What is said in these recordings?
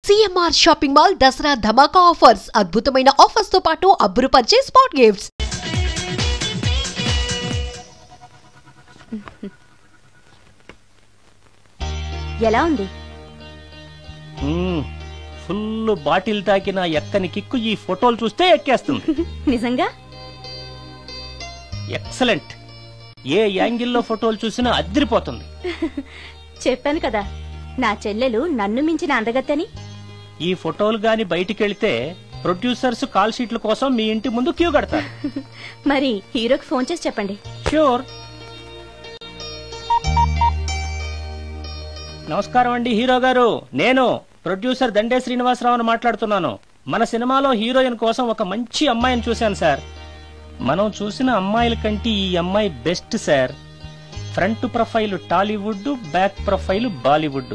CMR shopping mall Dasara ధమాకా offers అద్భుతమైన offers తో పాటు అబ్బురుపరిచే స్పాట్ గిఫ్ట్స్. ఎలా ఉంది? ఫుల్ బాటిల్ తాకిన ఎక్కని కిక్కు ఈ ఫోటోలు చూస్తే ఎక్కేస్తుంది. నిజంగా ఎక్సలెంట్. ఏ యాంగిల్లో ఫోటోలు చూసినా అదిరిపోతుంది. చెప్పాను కదా నా చెల్లెలు నన్ను మించిన అందగత్తని. ఈ ఫోటోలు గాని బయటికెళ్తే ప్రొడ్యూసర్స్ కాల్ షీట్ల కోసం మీ ఇంటి ముందు క్యూ కడతారు. మరి హీరోకి ఫోన్ చేసి చెప్పండి. ష్యూర్. నమస్కారం అండి హీరో గారు, నేను ప్రొడ్యూసర్ దండే శ్రీనివాసరావుని మాట్లాడుతున్నాను. మన సినిమాలో హీరోయిన్ కోసం ఒక మంచి అమ్మాయిని చూశాను సార్. మనం చూసిన అమ్మాయిల కంటే ఈ అమ్మాయి best sir. Front profile Tollywood, back profile Bollywood.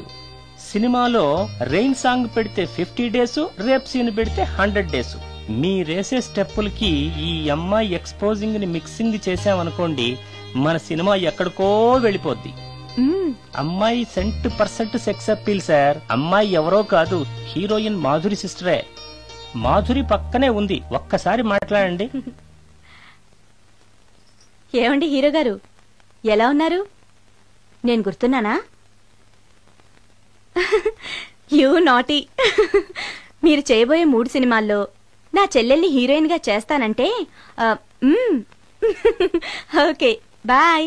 సినిమాలో రెయిన్ సాంగ్ పెడితే 50 డేస్, రేప్ సీన్ పెడితే 100 డేస్. మీరేసే స్టెప్పులకి ఈ అమ్మాయి ఎక్స్పోజింగ్ ని మిక్సింగ్ చేసామనుకోండి, మన సినిమా ఎక్కడికో వెళ్ళిపోద్ది. అమ్మాయి 100% సెక్స్ అప్పీల్ సార్. అమ్మాయి ఎవరో కాదు, హీరోయిన్ మాధురి సిస్టరే. మాధురి పక్కనే ఉంది, ఒక్కసారి మాట్లాడండి. ఏమండి హీరో గారు, ఎలా ఉన్నారు? నేను గుర్తున్నానా? You naughty. మీరు చేయబోయే 3 సినిమాల్లో నా చెల్లెల్ని హీరోయిన్ గా చేస్తానంటే ఓకే బాయ్.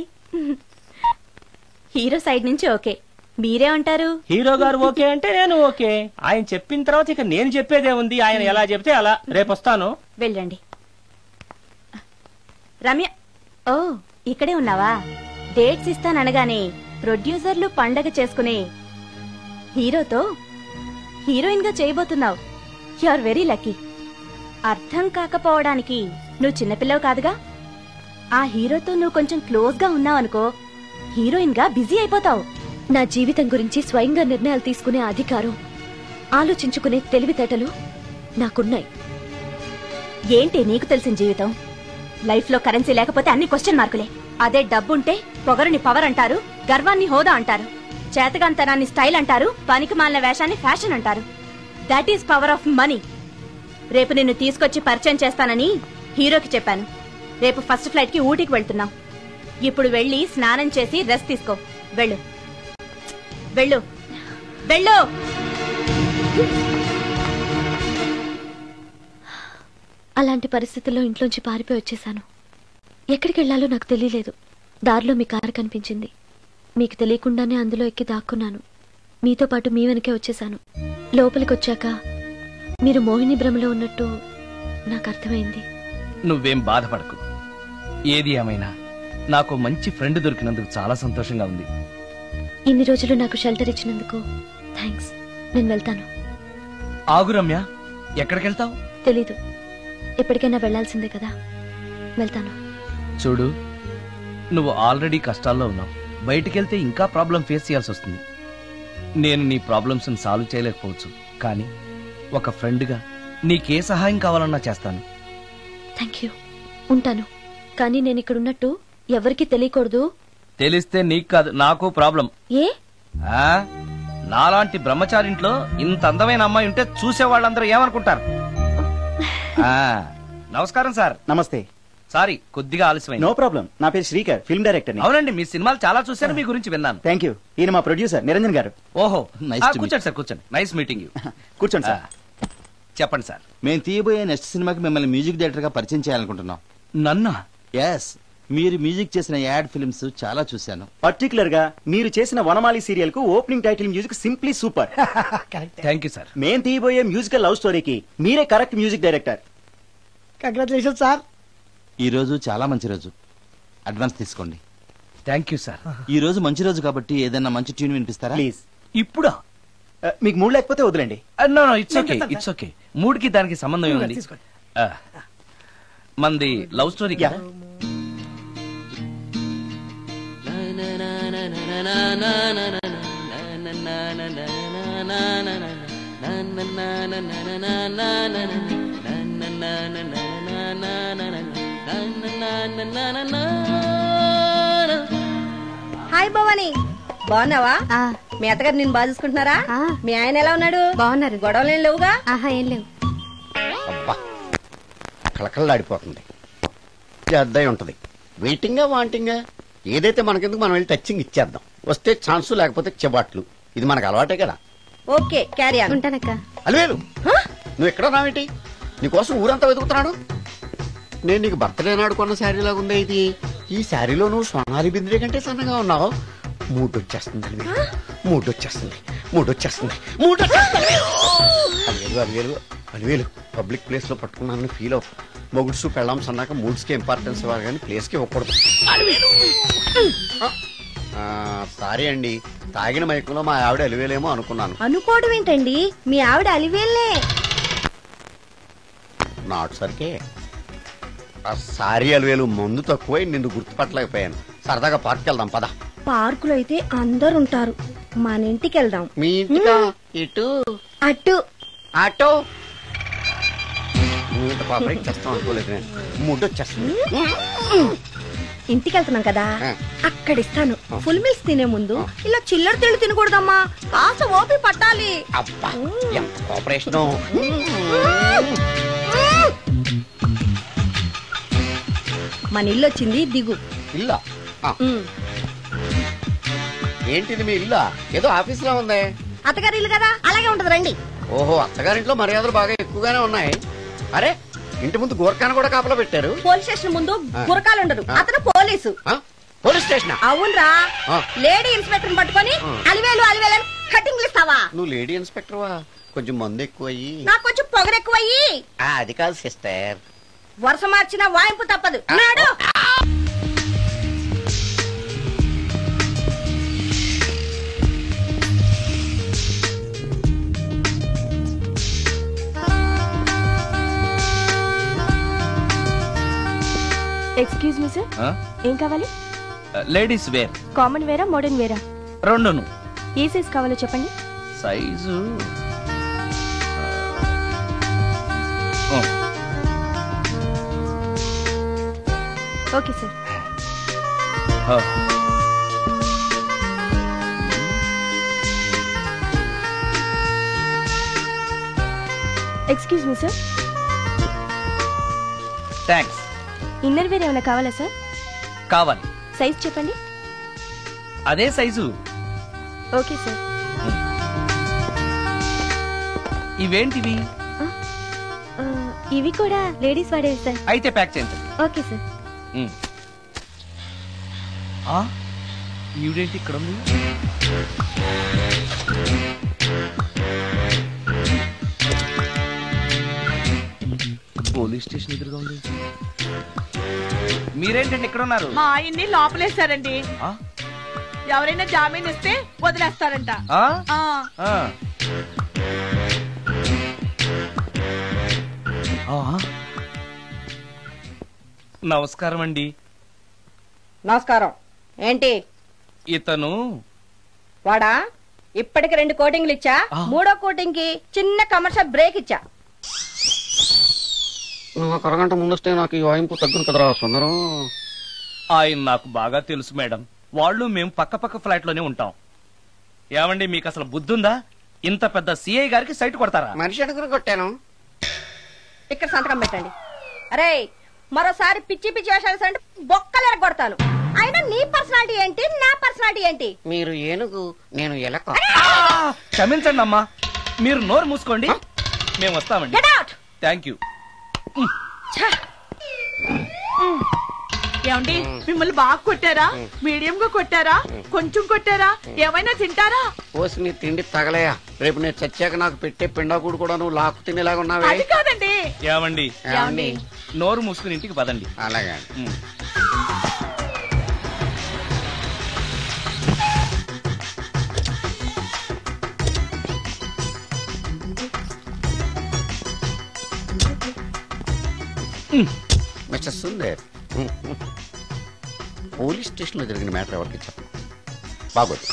హీరో సైడ్ నుంచి ఓకే, మీరే ఉంటారు? హీరో గారు ఓకే అంటే నేను ఓకే. ఆయన చెప్పిన తర్వాత ఇక నేను చెప్పేదే ఉంది. ఆయన ఎలా చెప్తే అలా. రేపు వస్తాను. వెళ్ళండి. రమ్య, ఓ ఇక్కడే ఉన్నావా? డేట్స్ ఇస్తాననగానే ప్రొడ్యూసర్లు పండగ చేసుకునే హీరోతో హీరోయిన్ గా చేయబోతున్నావు. You are very lucky. అర్థం కాకపోవడానికి నువ్వు చిన్నపిల్లవు కాదుగా. ఆ హీరోతో నువ్వు కొంచెం క్లోజ్ గా ఉన్నావు అనుకో, హీరోయిన్ గా బిజీ అయిపోతావు. నా జీవితం గురించి స్వయంగా నిర్ణయాలు తీసుకునే అధికారం, ఆలోచించుకునే తెలివితేటలు నాకున్నాయి. ఏంటి నీకు తెలిసిన జీవితం? లైఫ్ లో కరెన్సీ లేకపోతే అన్ని క్వశ్చన్ మార్కులే. అదే డబ్బుంటే పొగరుని పవర్ అంటారు, గర్వాన్ని హోదా అంటారు, చేతగాంతనాన్ని స్టైల్ అంటారు, పనికి మాలిన వేషాన్ని ఫ్యాషన్ అంటారు. That is power of money. రేపు నిన్ను తీసుకొచ్చి పరిచయం చేస్తానని హీరోకి చెప్పాను. రేపు ఫస్ట్ ఫ్లైట్ కి ఊటీకి వెళ్తున్నాం. ఇప్పుడు వెళ్ళి స్నానం చేసి రెస్ట్ తీసుకో. వెళ్ళు వెళ్ళు వెళ్ళు. అలాంటి పరిస్థితుల్లో ఇంట్లోంచి పారిపోయి వచ్చేశాను. ఎక్కడికి వెళ్లాలో నాకు తెలియలేదు. దారిలో మీ కారు కనిపించింది. మీకు తెలియకుండానే అందులో ఎక్కి దాక్కున్నాను. మీతో పాటు మీ వెనకే వచ్చేశాను. లోపలికి వచ్చాక మీరు మోహిని భ్రమలో ఉన్నట్టు నాకు అర్థమైంది. నువ్వేం బాధపడకు. ఏది ఏమైనా నాకు మంచి ఫ్రెండ్ దొరికినందుకు చాలా సంతోషంగా ఉంది. ఇన్ని రోజులు నాకు షెల్టర్ ఇచ్చినందుకు థ్యాంక్స్. నేను వెళ్తాను. ఆగు రమ్య, ఎక్కడికెళ్తావు? తెలీదు. ఎప్పటికైనా వెళ్లాల్సిందే కదా, వెళ్తాను. చూడు, నువ్వు ఆల్రెడీ కష్టాల్లో ఉన్నావు. బయటికెళ్తే ఇంకా ప్రాబ్లం ఫేస్ చేయాల్సి వస్తుంది. నేను నీ ప్రాబ్లమ్స్ సాల్వ్ చేయలేకపోవచ్చు, కానీ ఒక ఫ్రెండ్గా నీకే సహాయం కావాలన్నా చేస్తాను. Thank you. ఉంటాను. కానీ నేను ఇక్కడ ఉన్నట్టు ఎవరికి తెలియకూడదు. తెలిస్తే నీకు కాదు, నాకు ప్రాబ్లం. ఏ? నాలాంటి బ్రహ్మచారింట్లో ఇంత అందమైన అమ్మాయి ఉంటే చూసే వాళ్ళందరూ ఏమనుకుంటారు? నమస్కారం సార్. నమస్తే. సారీ, కొద్దిగా ఆలస్యమైంది. No problem. నా పేరు శ్రీకర్, ఫిల్మ్ డైరెక్టర్. అవునండి, మీ సినిమాలు చాలా చూశాను, మీ గురించి విన్నాను. Thank you. ఈయన మా ప్రొడ్యూసర్ నిరంజన్ గారు. ఓహో, కూర్చోండి సార్, కూర్చోండి. Nice meeting you. కూర్చోండి సార్. చెప్పండి సార్. మేము తీయబోయే నెక్స్ట్ సినిమాకి మిమ్మల్ని మ్యూజిక్ డైరెక్టర్ గా పరిచయం చేయాలనుకుంటున్నాం. నన్నా? ఎస్. మీరు మ్యూజిక్ చేసిన యాడ్ ఫిల్మ్స్ చాలా చూశాను. పర్టికులర్ గా మీరు చేసిన వనమాలి సీరియల్ కు opening title music simply super. Thank you sir. మేము తీయబోయే మ్యూజికల్ లవ్ స్టోరీకి మీరే correct music director. Congratulation sir. ఈ రోజు చాలా మంచి రోజు, అడ్వాన్స్ తీసుకోండి. Thank you sir. ఈ రోజు మంచి రోజు కాబట్టి ఏదైనా మంచి ట్యూన్ వినిపిస్తారా? ప్లీజ్. ఇప్పుడా? మీకు మూడ్ లేకపోతే వదిలేండి. No it's okay, it's okay. మూడ్కి దానికి సంబంధం ఏముంది? మంది లవ్ స్టోరీ కదా. హాయ్ భవాని, బాగున్నావా? మీ అత్తగారు నేను బాగా చూసుకుంటున్నారా? మీ ఆయన ఎలా ఉన్నాడు? బాగున్నారు. గొడవలు ఏం లేవుగా? ఆహా, ఏం లేవు. అబ్బా కళకళలాడిపోతుంది. అద్దయి ఉంటది. వెయిటింగా వాంటింగా ఏదైతే మనకెందుకు మనం వెళ్ళి టచ్చింగ్ ఇచ్చేద్దాం. వస్తే ఛాన్సు లేకపోతే చెబాట్లు. ఇది మనకు అలవాటే కదా. Okay carry on. ఉంటానక్క. అలివేలు నువ్వు ఎక్కడ రావేంటి? నీకోసం ఊరంతా వెతుకుతున్నాడు. నేను నీకు బర్త్డే నాడు కొన్న శారీ లాగా ఉందే ఇది. ఈ శారీలో నువ్వు సోనాలి బింద్రే కంటే సన్నగా ఉన్నావు. మూడొచ్చేస్తుంది అలివేలు, మూడొచ్చేస్తుంది, మూడొచ్చేస్తుంది, మూడొచ్చేస్తుంది. అలివేలు అలివేలు అలివేలు పబ్లిక్ ప్లేస్ లో పట్టుకున్నానని ఫీల్ అవు. మొగుడ్సు పెళ్ళాంస్ అన్నాక మూడ్స్ కి ఇంపార్టెన్స్ ఇవ్వాలి కానీ ప్లేస్ కి ఇవ్వకూడదు. సారీ అండి, తాగిన మైకంలో మా ఆవిడ అలివేలేమో అనుకున్నాను. అనుకోవడం ఏంటండి, మీ ఆవిడ అలివేలే. నాటు సరికే సారీ అలివేలు, మందు తక్కువై నిన్ను గుర్తుపట్టలేకపోయాను. సరదాగా పార్క్ వెళ్దాం పద. పార్కులో అయితే అందరు ఉంటారు, మన ఇంటికి వెళ్దాం. మీ ఇంటికా? ఇటు అటు ఆటో పాపరేట్ చేస్తాం అనుకోలేదు నేను. మూడొచ్చేస్తుంది. ఇంటికి వెళ్తున్నాం కదా, అక్కడ ఇస్తాను. ఫుల్ మీల్స్ తినే ముందు ఇలా చిల్లర తిళ్ళు తినకూడదమ్మా, కాస్త ఓపి పట్టాలి. అబ్బా ఎంత కోఆపరేషన్. మన ఇల్లు వచ్చింది, దిగు. ఇల్లా? ఏంటిది మీ ఇల్లా? ఏదో ఆఫీస్ లో ఉంది. అత్తగారి ఇల్లు కదా, అలాగే ఉంటది, రండి. ఓహో, అత్తగారింట్లో మర్యాదలు బాగా ఎక్కువగానే ఉన్నాయి. అరే ఇంటి ముందు గోర్ఖాను కూడా కాపలా పెట్టారు. పోలీస్ స్టేషన్ ముందు గురకాలు ఉండదు, అతను పోలీసు. Police station? అవునరా, లేడీ ఇన్స్పెక్టర్ పట్టుకొని అలివేలు అలివేలు కటింగ్ ఇస్తావా? నువ్వు లేడీ ఇన్స్పెక్టర్ వా? కొంచెం మందు ఎక్కువయ్యి. నాకు కొంచెం పొగరు ఎక్కువయ్యి. అది కాదు సిస్టర్, వరుస మార్చిన వాయింపు తప్పదు. నాడు ఎక్స్క్యూజ్ మీ సార్, ఏం కావాలి? Ladies wear. కామన్ వేరా, మోడర్న్ వేరా? రెండును. ఏ సైజ్ కావాలో చెప్పండి. Size okay sir. Excuse me sir, thanks. Inner wear ఏమైనా కావాలా సార్? కావాలి. సైజ్ చెప్పండి. అదే సైజు. Okay sir. ఇవేంటివి? ఇవి కూడా లేడీస్ వాడేవి సార్. అయితే ప్యాక్ చేయండి. Okay sir. ఈవిడేంటి ఇక్కడ ఉంది? పోలీస్ స్టేషన్ ఎదురుగా ఉంది. మీరేంటండి ఇక్కడ ఉన్నారు? మా ఆయన్ని లోపలేస్తారండి. ఎవరైనా జామీన్ ఇస్తే వదిలేస్తారంట. నమస్కారం అండి. నమస్కారం. ఏంటి? ఇతను వాడా? ఇప్పటికి 2 కోటింగ్లు ఇచ్చా, 3వ కోటింగ్ కి చిన్న కమర్షియల్ బ్రేక్ ఇచ్చా. ఒక అరగంట ముందొస్తే నాకు ఈ వాయింపు తగ్గును కదరా సుందరం. ఆయన నాకు బాగా తెలుసు మేడం. వాళ్ళు మేము పక్క పక్క ఫ్లాట్ లోనే ఉంటాం. ఏమండి మీకు అసలు బుద్ధుందా? ఇంత పెద్ద సిఐ గారికి సైట్ కొడతారా? మనిషి అడుగురు కొట్టాను. ఇక్కడ సంతకం పెట్టండి. అరే మరోసారి పిచ్చి పిచ్చి వేషాలు అంటే బొక్కలు ఎరగొడతాను. అయినా నీ పర్సనాలిటీ ఏంటి, నా పర్సనాలిటీ ఏంటి? మీరు ఏనుగు, నేను ఎలక. క్షమించండి అమ్మా, మీరు నోరు మూసుకోండి, మేము వస్తామండి. Thank you. ఏమండి మిమ్మల్ని బాగా కొట్టారా, మీడియం గా కొట్టారా, కొంచెం కొట్టారా, ఏమైనా తింటారా? పోసి నీ తిండి తగలయా. రేపు నేను చచ్చాక నాకు పెట్టే పిండాకుడు కూడా నువ్వు లాక్కు తినేలాగా ఉన్నావే. అది కాదండి. ఏమండి నోరు మూసుకుని ఇంటికి పదండి. అలాగే. మిస్టర్ సుందర్, పోలీస్ స్టేషన్ లో జరిగిన మ్యాటర్ ఎవరికి చెప్పండి. బాగోదు.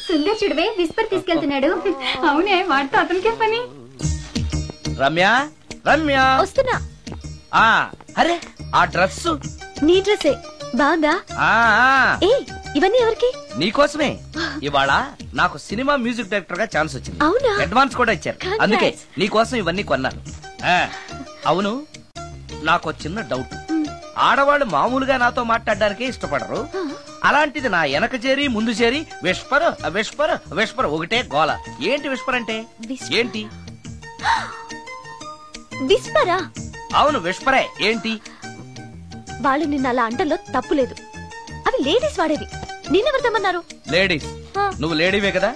సుందర్ చూడవే విస్పర్ తీసుకెళ్తున్నాడు. అవునే, వాడితో అతనికే పని. రమ్య, రమ్య వస్తున్నా. అరే ఆ డ్రెస్ నీ డ్రెస్సే. బాగుందా? ఏ ఇవన్నీ ఎవరికి? నీకోసమే. ఇవాళ నాకు సినిమా మ్యూజిక్ డైరెక్టర్ గా ఛాన్స్ వచ్చింది. అవునా? అడ్వాన్స్ కూడా ఇచ్చారు. అందుకే నీకోసం ఇవన్నీ కొన్నాను. అవును, నాకు చిన్న డౌట్. ఆడవాళ్ళు మామూలుగా నాతో మాట్లాడడానికే ఇష్టపడరు. అలాంటిది నా వెనక చేరి ముందు చేరి విస్పర్ విస్పర్ విస్పర్ ఒకటే గోల. ఏంటి విస్పర్ అంటే? ఏంటి విస్పరా? అవును విస్పరే. ఏంటి? వాళ్ళు నిన్న అలా అంటలో తప్పులేదు. అవి లేడీస్ వాడేవి. నిన్నెవరు తెమ్మన్నారు? లేడీస్. నువ్వు లేడీవే కదా.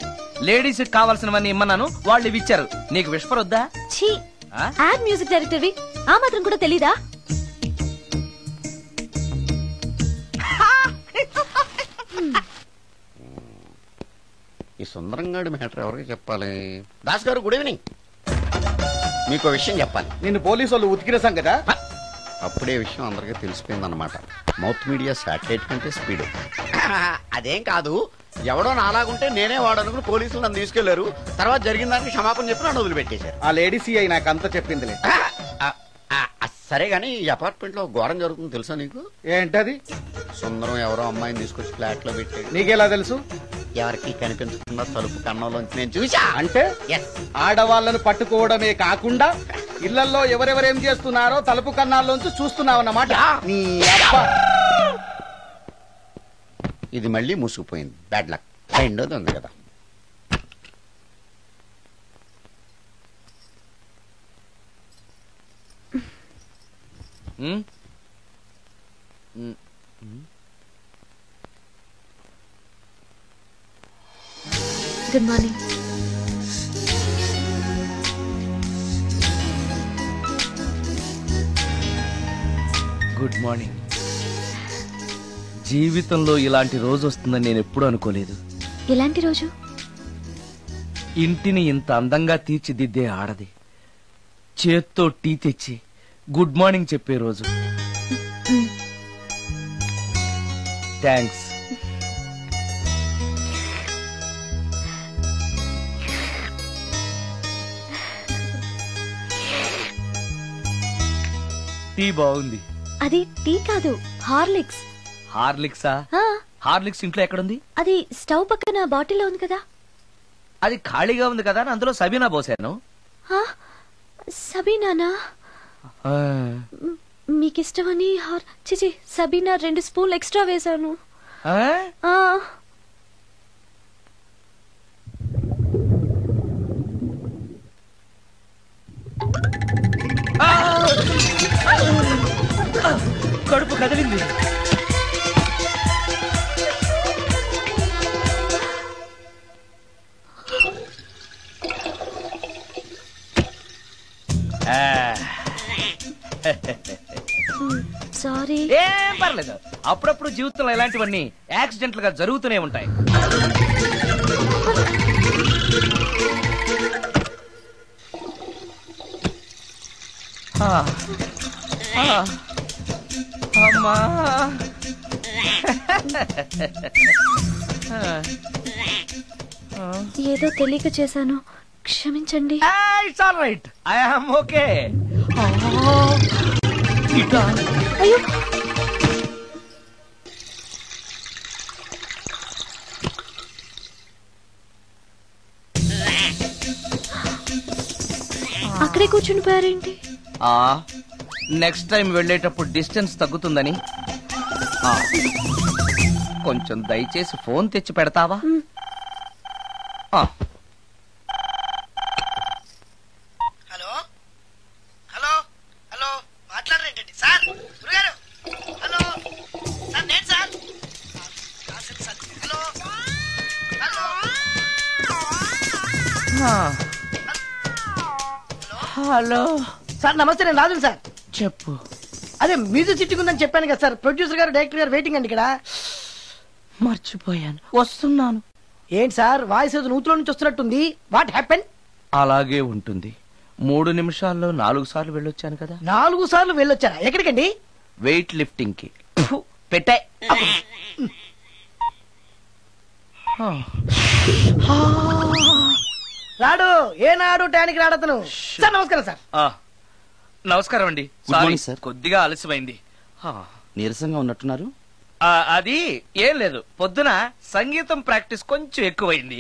లేడీస్ కావాల్సినవన్నీ ఇమ్మన్నాను, వాళ్ళు ఇవి ఇచ్చారు. నీకు విస్పర్ వద్దా? ఛీ, యాడ్ మ్యూజిక్ డైరెక్టర్వి ఆ మాత్రం కూడా తెలీదా? ఈ సుందరంగాడి మ్యాటర్ ఎవరికి చెప్పాలి? దాస్ గారు గుడ్ ఈవినింగ్. మీకు విషయం చెప్పాలి. నిన్ను పోలీసు వాళ్ళు ఉతికిరేసాం కదా. అప్పుడే విషయం అందరికీ తెలిసిపోయిందన్నమాట. మౌత్ మీడియా శాటిలైట్ కంటే స్పీడ్. అదేం కాదు, ఎవడో నాలాగుంటే నేనే వాడనుకుని పోలీసులు నన్ను తీసుకెళ్లారు. తర్వాత జరిగిన దానికి క్షమాపణ చెప్పి నన్ను వదిలిపెట్టేశారు. ఆ లేడీ సిఐ నాకు అంతా చెప్పిందిలే. సరే గానీ ఈ అపార్ట్మెంట్ లో ఘోరం జరుగుతుంది తెలుసా నీకు? ఏంటది? సుందరం ఎవరో అమ్మాయిని తీసుకొచ్చి ఫ్లాట్ లో పెట్టాడు. నీకెలా తెలుసు? ఎవరికి కనిపించకుండా తలుపు కన్నంలోంచి నేను చూసా. అంటే ఆడవాళ్ళను పట్టుకోవడమే కాకుండా ఇళ్లలో ఎవరెవరేం చేస్తున్నారో తలుపు కన్నాల్లోంచి చూస్తున్నావన్నమాట. నీ అబ్బా, ఇది మళ్ళీ మూసుకుపోయింది. Bad luck. రెండోది ఉంది కదా. Good morning. Good morning. జీవితంలో ఇలాంటి రోజు వస్తుందని నేను ఎప్పుడూ అనుకోలేదు. ఎలాంటి రోజు? ఇంటిని ఇంత అందంగా తీర్చిదిద్దే ఆడది చేత్తో టీ తెచ్చి గుడ్ మార్నింగ్ చెప్పే రోజు. థ్యాంక్స్. టీ బాగుంది. అది టీ కాదు, హార్లిక్స్. హార్లిక్సా? హార్లిక్స్ ఇంట్లో ఎక్కడుంది? అది స్టవ్ పక్కన బాటిల్లో ఉంది కదా. అది ఖాళీగా ఉంది కదా, అందులో సబీనా పోసాను. సబీనానా? మీకిష్టమని చిచి సబీనా 2 స్పూన్లు ఎక్స్ట్రా వేశాను. కడుపు కదిలింది. సారీ. ఏం పర్లేదు. అప్పుడప్పుడు జీవితంలో ఇలాంటివన్నీ యాక్సిడెంట్లు గా జరుగుతూనే ఉంటాయి. అమ్మా, ఏదో తెలియక చేశాను, క్షమించండి. It's all right. I am okay. అయ్యో, అక్కడే కూర్చుని పోయారేంటి? నెక్స్ట్ టైం వెళ్ళేటప్పుడు డిస్టెన్స్ తగ్గుతుందని. కొంచెం దయచేసి ఫోన్ తెచ్చి పెడతావా? హలో హలో హలో, మాట్లాడరేంటండి సార్? గురుగారు, హలో సార్, నేను sir. Hello hello hello sir, నమస్తే. నేను రాజుని సార్. చెప్పు. అదే మ్యూజిక్ సిట్టింగ్ ఉందని చెప్పాను కదా సార్. ప్రొడ్యూసర్ గారు, డైరెక్టర్ గారు వెయిటింగ్ అండి ఇక్కడ. మర్చిపోయాను, వస్తున్నాను. ఏంటి సార్, వాయిస్ ఏదో నూతులో నుంచి వస్తున్నట్టుంది. What happen? అలాగే ఉంటుంది. 3 నిమిషాల్లో 4 సార్లు వెళ్ళొచ్చాను కదా. 4 సార్లు వెళ్ళొచ్చారా? ఎక్కడికండి? వెయిట్ లిఫ్టింగ్ కి. పెట్టే. రాడు, ఏనాడు టానికి రాడతను. సార్ నమస్కారం సార్. నమస్కారం అండి. Good morning sir. కొద్దిగా ఆలస్యమైంది. నీరసంగా ఉన్నట్టున్నారు. అది ఏం లేదు, పొద్దున సంగీతం ప్రాక్టీస్ కొంచెం ఎక్కువైంది,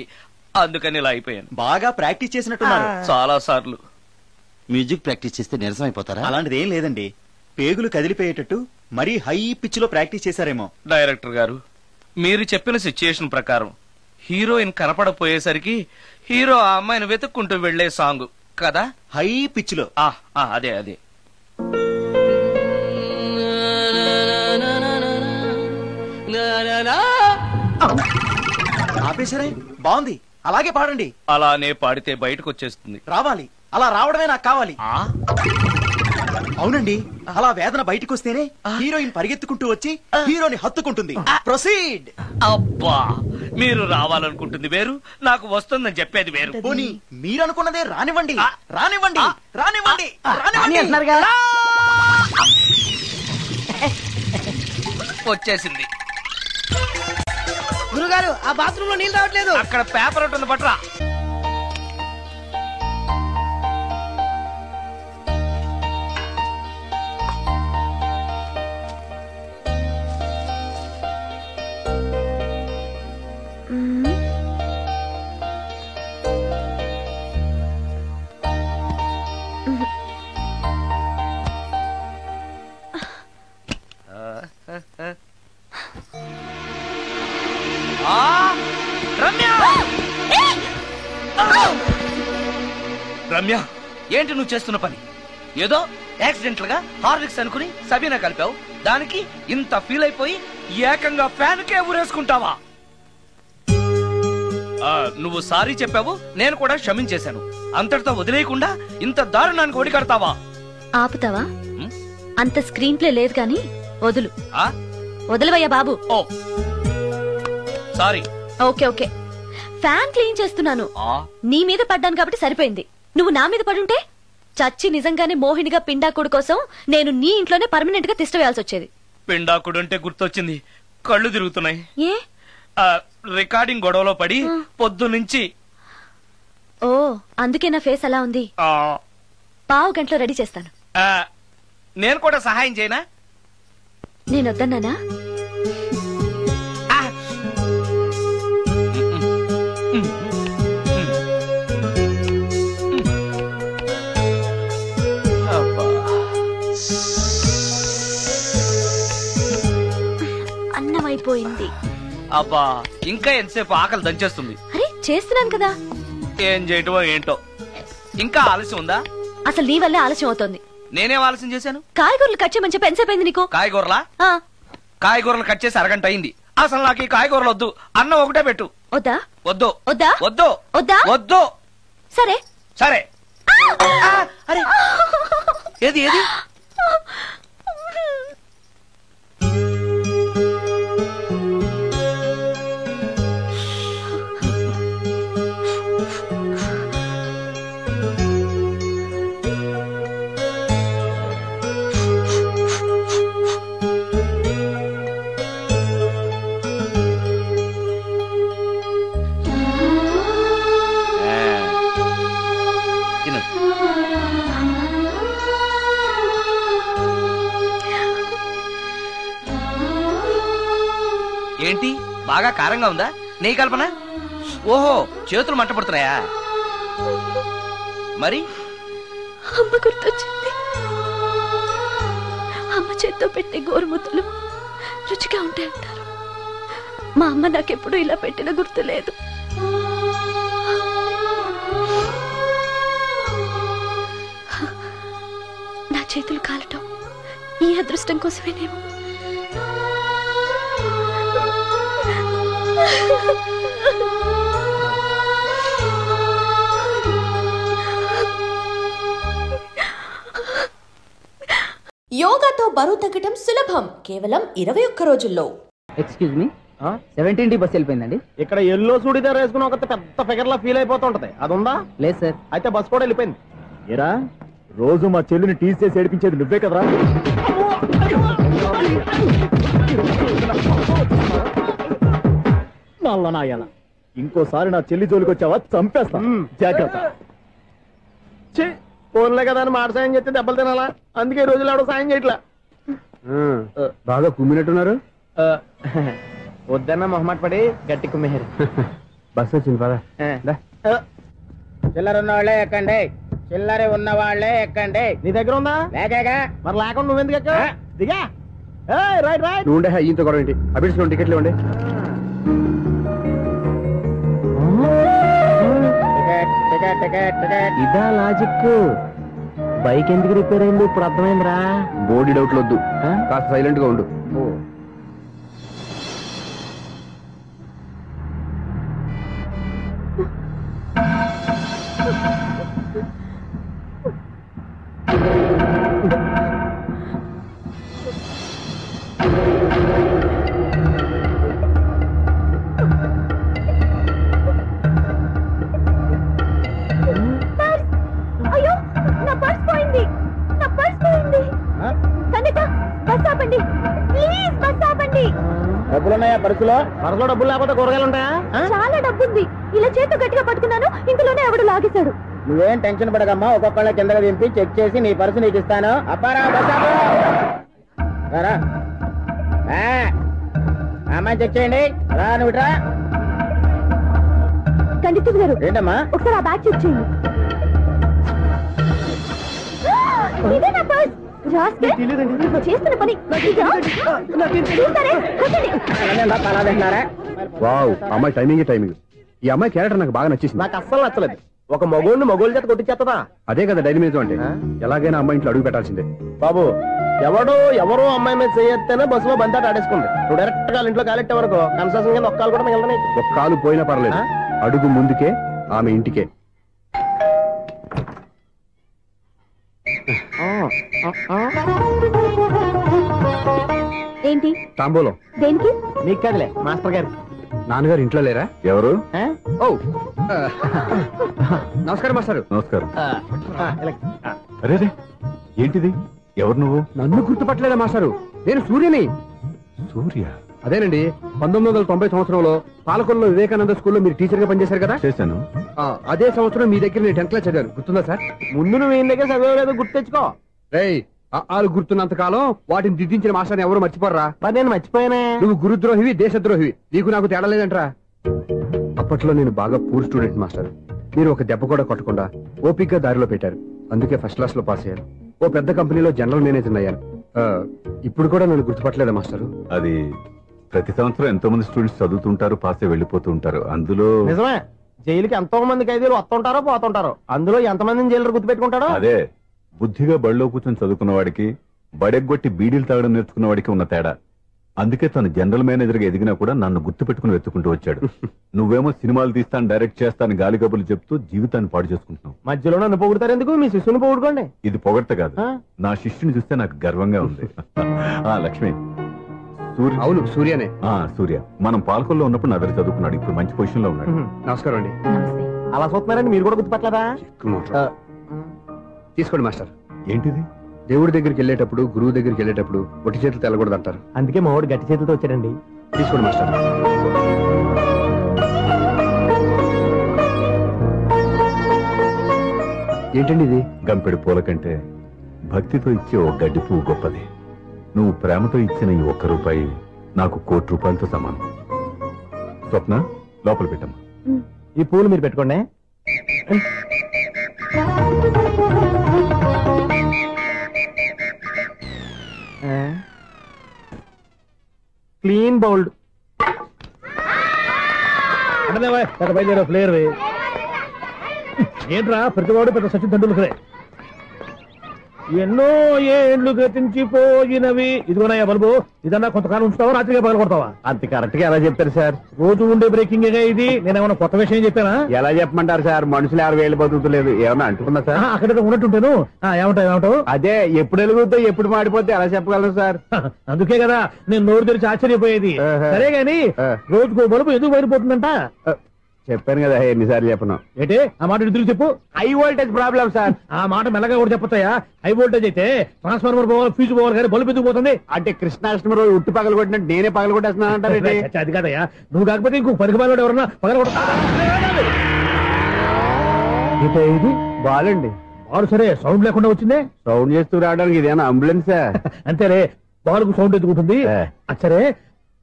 అందుకని ఇలా అయిపోయాను. బాగా ప్రాక్టీస్ చేసినట్టున్నారు. చాలా సార్లు. మ్యూజిక్ ప్రాక్టీస్ చేస్తే నీరసం అయిపోతారా? అలాంటిది ఏం లేదండి, పేగులు కదిలిపోయేటట్టు మరీ హై పిచ్ లో ప్రాక్టీస్ చేశారేమో. డైరెక్టర్ గారు, మీరు చెప్పిన సిచ్యుయేషన్ ప్రకారం హీరోయిన్ కనపడపోయేసరికి హీరో ఆ అమ్మాయిని వెతుక్కుంటూ వెళ్లే సాంగ్ కదా, హై పిచ్ లో. అదే అదే. ఆపేశారే, బాగుంది, అలాగే పాడండి. అలానే పాడితే బయటకు వచ్చేస్తుంది. రావాలి, అలా రావడమే నాకు కావాలి. అవునండి, అలా వేదన బయటకు వస్తేనే హీరోయిన్ పరిగెత్తుకుంటూ వచ్చి హీరోని హత్తుకుంటుంది. ప్రొసీడ్. అబ్బా, మీరు రావాలనుకుంటుంది వేరు, నాకు వస్తుందని చెప్పేది వేరు. పోనీ మీరు అనుకున్నదే రానివ్వండి, రానివ్వండి, రానివ్వండి, రానివ్వండి. వచ్చేసింది. గురుగారు, ఆ బాత్రూమ్ లో నీళ్ళు రావట్లేదు. అక్కడ పేపర్ ఉంటుంది, పట్రా. రమ్య, ఏంటి నువ్వు చేస్తున్న పని? ఏదో యాక్సిడెంటల్ గా హార్లిక్స్ అనుకుని సబీనా కలిపావు, దానికి ఇంత ఫీల్ అయిపోయి ఏకంగా ఫ్యాన్ కే ఊరేసుకుంటావా? నువ్వు సారీ చెప్పావు, నేను కూడా క్షమించేశాను. అంతటితో వదిలేయకుండా ఇంత దారుణానికి ఒడికడతావా? ఆపుతావా? అంత స్క్రీన్ ప్లే లేదు కానీ వదులు. వదలవయ్యా బాబు. Oh sorry. Okay okay, fan clean చేస్తున్నాను. నీ మీద పడ్డాను కాబట్టి సరిపోయింది. నువ్వు నా మీద పడుంటే చచ్చి నిజంగానే మోహినిగా పిండాకుడు కోసం నేను నీ ఇంట్లోనే పర్మనెంట్ గా తిష్టవేయాల్సి వచ్చేది. పిండాకుడు అంటే గుర్తొచ్చింది, కళ్ళు తిరుగుతున్నాయి. ఏ? రికార్డింగ్ గొడవలో పడి పొద్దు నుంచి. ఓ, అందుకే నా ఫేస్ అలా ఉంది. పావు గంటలో రెడీ చేస్తాను. నేను కూడా సహాయం చేయనా? నేను వద్దన్నానా? అన్నం అయిపోయింది. అబ్బా, ఇంకా ఎంతసేపు? ఆకలి దంచేస్తుంది. అరే చేస్తున్నాను కదా. ఏం చేయటమో ఏంటో, ఇంకా ఆలస్యం ఉందా? అసలు నీ వల్లే ఆలస్యం అవుతోంది. నేనేం ఆలస్యం చేశాను? కాయగూరలు కట్ చేయమని చెప్పి ఎంతసేపు అయింది నీకు? కాయగూరలా? కాయగూరలు కట్ చేసి అరగంట అయింది. అసలు నాకు ఈ కాయగూరలు వద్దు, అన్నం ఒకటే పెట్టు. వద్దా? వద్దు. వద్దా? వద్దు. వద్దా? వద్దు. సరే సరే. అరే, ఏది ఏది? ఏంటి, బాగా కారంగా ఉందా? నెయ్యి కల్పన? ఓహో, చేతులు మంట పడుతున్నాయా? మరి అమ్మ గుర్తొచ్చింది. అమ్మ చేత్తో పెట్టే గోరుముద్దలు రుచిగా ఉంటాయంటారు. మా అమ్మ నాకెప్పుడు ఇలా పెట్టిన గుర్తు లేదు. నా చేతులు కాలటం ఈ అదృష్టం కోసమేనేమో. యోగాతో బరువు తగ్గటం సులభం, కేవలం 21 రోజుల్లో. ఎక్స్క్యూజ్ మీ, 17D బస్ వెళ్ళిపోయిందండి. ఇక్కడ ఎల్లో చూడిదార్ వేసుకుని ఒక పెద్ద ఫిగర్ లా ఫీల్ అయిపోతుంటది, అది ఉందా? లేదు సార్. అయితే బస్ కూడా వెళ్ళిపోయింది. ఏరా, రోజు మా చెల్లిని టీస్ చేసి ఏడిపించేది నువ్వే కదరా? నల్లనాయాల, ఇంకోసారి నా చెల్లి జోలికి వచ్చావా చంపేస్తా, జాగ్రత్త. ఫోన్లే కదా అని మాట సాయం చేస్తే దెబ్బలు తినాలా? అందుకే రోజులు ఎవడో సాయం చేయట్లా. బాగా కుమ్మినట్టున్నారు. వద్దన్న మొహమాట పడి గట్టి కుమ్మేరు. బస్సు వచ్చింది పద. చిల్లర ఉన్న వాళ్ళే ఎక్కండి, చిల్లర ఉన్న వాళ్ళే ఎక్కండి. నీ దగ్గర ఉందా? లేకగా మరి లేకుండా నువ్వెందుకు ఎక్క? దిగా. Right right. నువ్వు ఉండే ఈయంతో గొడవ ఏంటి? అభిడ్స్లో టికెట్లు ఇవ్వండి. ఇదా లాజిక్. బైక్ ఎందుకు రిపేర్ అయింది ఇప్పుడు అర్థమైందిరా. బోడీ డౌట్లు వద్దు, కాస్త సైలెంట్ గా ఉండు. అయ్యో నా పర్స్ పోయింది, నా పర్స్ పోయింది. కనిత బస్ ఆపండి ప్లీజ్, బస్ ఆపండి. డబ్బులున్నాయా పర్సులో? పర్సులో డబ్బులు లేకపోతే కూరగాయలు ఉంటాయా? చాలా డబ్బుంది. ఇలా చేతితో గట్టిగా పట్టుకున్నాను, ఇంతలోనే ఎవడు లాగేశాడు. నువ్వేం టెన్షన్ పడకమ్మా, ఒక్కొక్కళ్ళ కిందగా దింపి చెక్ చేసి నీ పర్సు నీకు ఇస్తాను. అబ్బారా బస్ ఆపు. రా అమ్మాయి చెక్ చేయండి. రా నువ్వు రా. కండితులు గారు ఏంటమ్మా? ఒకసారి ఆ బ్యాగ్ చెక్ చేయండి. ఇదే నా పర్స్. చేస్తున్న పని వావ్, అమ్మాయి టైమింగ్ టైమింగ్. ఈ అమ్మాయి క్యారెక్టర్ నాకు బాగా నచ్చేసింది. నాకు అస్సలు నచ్చలేదు. ఒక మగోడిని మగోళ్ళ చేత కొట్టించేస్తుందా? అదే కదా డైనమిజం అంటే. ఎలాగైనా అమ్మాయి ఇంట్లో అడుగు పెట్టాల్సిందే. బాబు ఎవరో అమ్మాయి మీద చేయొత్తేనే బస్సులో బంతాట ఆడేసుకుంది. నువ్వు డైరెక్ట్ గా ఇంట్లో కాలెట్టే వరకు కన్సెషన్ కింద ఒక్కలు కూడా మిగలనే. ఒక కాలు పోయినా పర్లేదు, అడుగు ముందుకే ఆమె ఇంటికే. ఏంటి తాంబూలం? దేనికి? నీకు కదలే మాస్టర్ గారు. నాన్నగారు ఇంట్లో లేరా? ఎవరు? ఓ నమస్కారం మాస్టారు. నమస్కారం. అరే ఏంటిది? ఎవరు నువ్వు? నన్ను గుర్తుపట్టలేదా మాస్టారు? నేను సూర్యని. సూర్య? అదేనండి, 1990 సంవత్సరంలో పాలకొల్లో వివేకానంద స్కూల్లో మీరు టీచర్ గా పనిచేశారు కదా? చేశాను. అదే సంవత్సరం మీ దగ్గర నేను 10th క్లాస్ చదివాను, గుర్తుందా సార్? ముందు నువ్వు ఈయన దగ్గర చదవలేదు, గుర్తు తెచ్చుకో. రేయ్, ఆలు గుర్తున్నంత కాలం వాటిని దిద్దించిన మాస్టర్ని ఎవరు మర్చిపోర్రా? నేను మర్చిపోయానే. నువ్వు గురుద్రోహివి, దేశద్రోహివి. నీకు నాకు తేడా లేదంట్రా. అప్పట్లో నేను బాగా పూర్ స్టూడెంట్ మాస్టర్. మీరు ఒక దెబ్బ కూడా కొట్టకుండా ఓపిగ్గా దారిలో పెట్టారు. అందుకే ఫస్ట్ క్లాస్ లో పాస్ అయ్యాను. ఓ పెద్ద కంపెనీలో జనరల్ మేనేజర్ అయ్యాను. ఇప్పుడు కూడా నన్ను గుర్తుపట్టలేదా మాస్టర్? అది ప్రతి సంవత్సరం ఎంతో మంది స్టూడెంట్స్ చదువుతుంటారు, పాస్ అయి వెళ్ళిపోతూ ఉంటారు. అందులో నిజమే, జైలుకి ఎంతో మంది ఖైదీలు వస్తుంటారో పోతుంటారో. అందులో ఎంతమందిని జైలు గుర్తుపెట్టుకుంటాడో. అదే బుద్ధిగా బడిలో కూర్చొని చదువుకున్న వాడికి, బడెగ్గొట్టి బీడీలు తాగడం నేర్చుకున్న వాడికి ఉన్న తేడా. అందుకే తను జనరల్ మేనేజర్ గా ఎదిగినా కూడా నన్ను గుర్తు పెట్టుకుని వెతుకుంటూ వచ్చాడు. నువ్వేమో సినిమాలు తీస్తాను, డైరెక్ట్ చేస్తాను గాలి కబుర్లు చెప్తూ జీవితాన్ని పాడు చేసుకుంటున్నావు. మధ్యలో నన్ను పొగుడతారు ఎందుకు? మీ శిష్యుని పొగుడుకోండి. ఇది పొగడ్త కాదు, నా శిష్యుని చూస్తే నాకు గర్వంగా ఉంది. లక్ష్మి. అవును, సూర్యనే. సూర్య మనం పాలకొల్లో ఉన్నప్పుడు నా దగ్గర చదువుకున్నాడు. ఇప్పుడు మంచి పొజిషన్ లో ఉన్నాడు. నమస్కారం అండి. అలా చూస్తున్నారండి, మీరు కూడా గుర్తుపట్టలేదా? తీసుకోండి మాస్టర్. ఏంటిది? దేవుడి దగ్గరికి వెళ్ళేటప్పుడు, గురువు దగ్గరికి వెళ్ళేటప్పుడు ఒట్టి చేతులు తెల్లకూడదు అంటారు. అందుకే మా వాడు గట్టి చేతులతో వచ్చాడండి. తీసుకోండి మాస్టర్. ఏంటండి ఇది? గంపెడు పూల కంటే భక్తితో ఇచ్చే ఓ గడ్డి పువ్వు గొప్పది. నువ్వు ప్రేమతో ఇచ్చిన ఈ ₹1 నాకు ₹1,00,00,000తో సమానం. స్వప్న, లోపల పెట్టమ్మా. ఈ పూలు మీరు పెట్టుకోండి. Clean bowled. బయలుదేరా ప్లేయర్. ఏంట్రా ప్రతివాడు పెద్ద సచిన్ తెండూల్కరే. ఎన్నో ఏండ్లు గతించిపోయినవి. ఇదిగోనయ్యా బల్బు, ఇదన్నా కొంతకాలం ఉంచుతావా, రాత్రిగా పగల కొడతావా? అంత కరెక్ట్ గా ఎలా చెప్తారు సార్? రోజు ఉండే బ్రేకింగ్ ఇది. నేనేమన్నా కొత్త విషయం చెప్పానా? ఎలా చెప్పమంటారు సార్? మనుషులు 60 ఏళ్ళు బతుకుతలేదు, ఏమన్నా అంటున్నా సార్? అక్కడ ఉన్నట్టుంటాను. ఏమంటావు? అదే ఎప్పుడు వెలుగుతో ఎప్పుడు మాడిపోతే ఎలా చెప్పగలరు సార్? అందుకే కదా నేను నోరు తెరిచి ఆశ్చర్యపోయేది. సరే గాని రోజుకో బల్బు ఎందుకు బయటపోతుందంట? చెప్పాను కదా, ఎన్నిసార్లు చెప్పను. ఏంటి ఆ మాట ఎదురు చెప్పు. High voltage problem sir. ఆ మాట మెల్లగా కూడా చెప్పొస్తాయా? హై వోల్టేజ్ అయితే ట్రాన్స్ఫార్మర్ పోవాలి, ఫ్యూజ్ పోవాలి, కానీ బల్బు ఎందుకు పోతుంది? అంటే కృష్ణాష్టమి రోజు ఉట్టి పగలు కొట్టినట్టు నేనే పగలు కొట్టేస్తున్నాను అంటారు. అది కాదయ్యా, నువ్వు కాకపోతే ఇంకో 10 బాలు ఎవరన్నా పగల కొడతా. ఇది బాలండి. బాలు సరే, సౌండ్ లేకుండా వచ్చిందే. సౌండ్ చేస్తూ రావడానికి ఇదేనా అంబులెన్సా? అంతేలే, బాలుకు సౌండ్ ఎదుగుతుంది. సరే,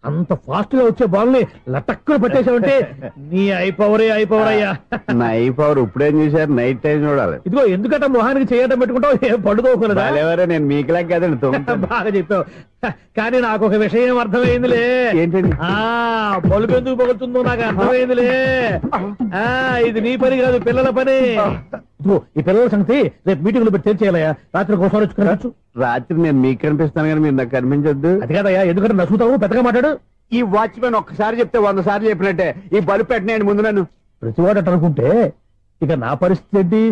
అంత ఫాస్ట్ గా వచ్చే బాల్ ని లటక్కులు పట్టేసావంటే నీ అయిపోవరే అయ్యా. నా అయిపోవరు ఇప్పుడేం చూసారు, నైట్ టైం చూడాలి. ఇదిగో ఎందుకంటే మొహానికి చేయడం పెట్టుకుంటావు, ఏం పడుకోకూడదా? నేను మీకులా కదండి. బాగా చెప్పావు. కానీ నాకు ఒక విషయం అర్థమైందిలే. ఏంటండి? బలుపు ఎందుకు పగులుతుందో నాకు అర్థమైందిలే. ఇది నీ పని కాదు, పిల్లల పని. ఈ పిల్లల సంగతి రేపు మీటింగ్ లో పెట్టి తెలిసేయాలయ్యా. రాత్రి ఒకసారి వచ్చి కనవచ్చు. రాత్రి నేను మీకు కనిపిస్తాను కానీ మీరు నాకు కనిపించొద్దు. అది కాదయ్యా, ఎందుకంటే నచ్చుతావు, పెద్దగా మాట్లాడు. ఈ వాచ్మెన్ ఒక్కసారి చెప్తే 100 సార్లు చెప్పినట్టే. ఈ బల్బు పెట్టినాయండి ముందు నన్ను. ప్రతి వాడు అనుకుంటే ఇక నా పరిస్థితి ఏంటి?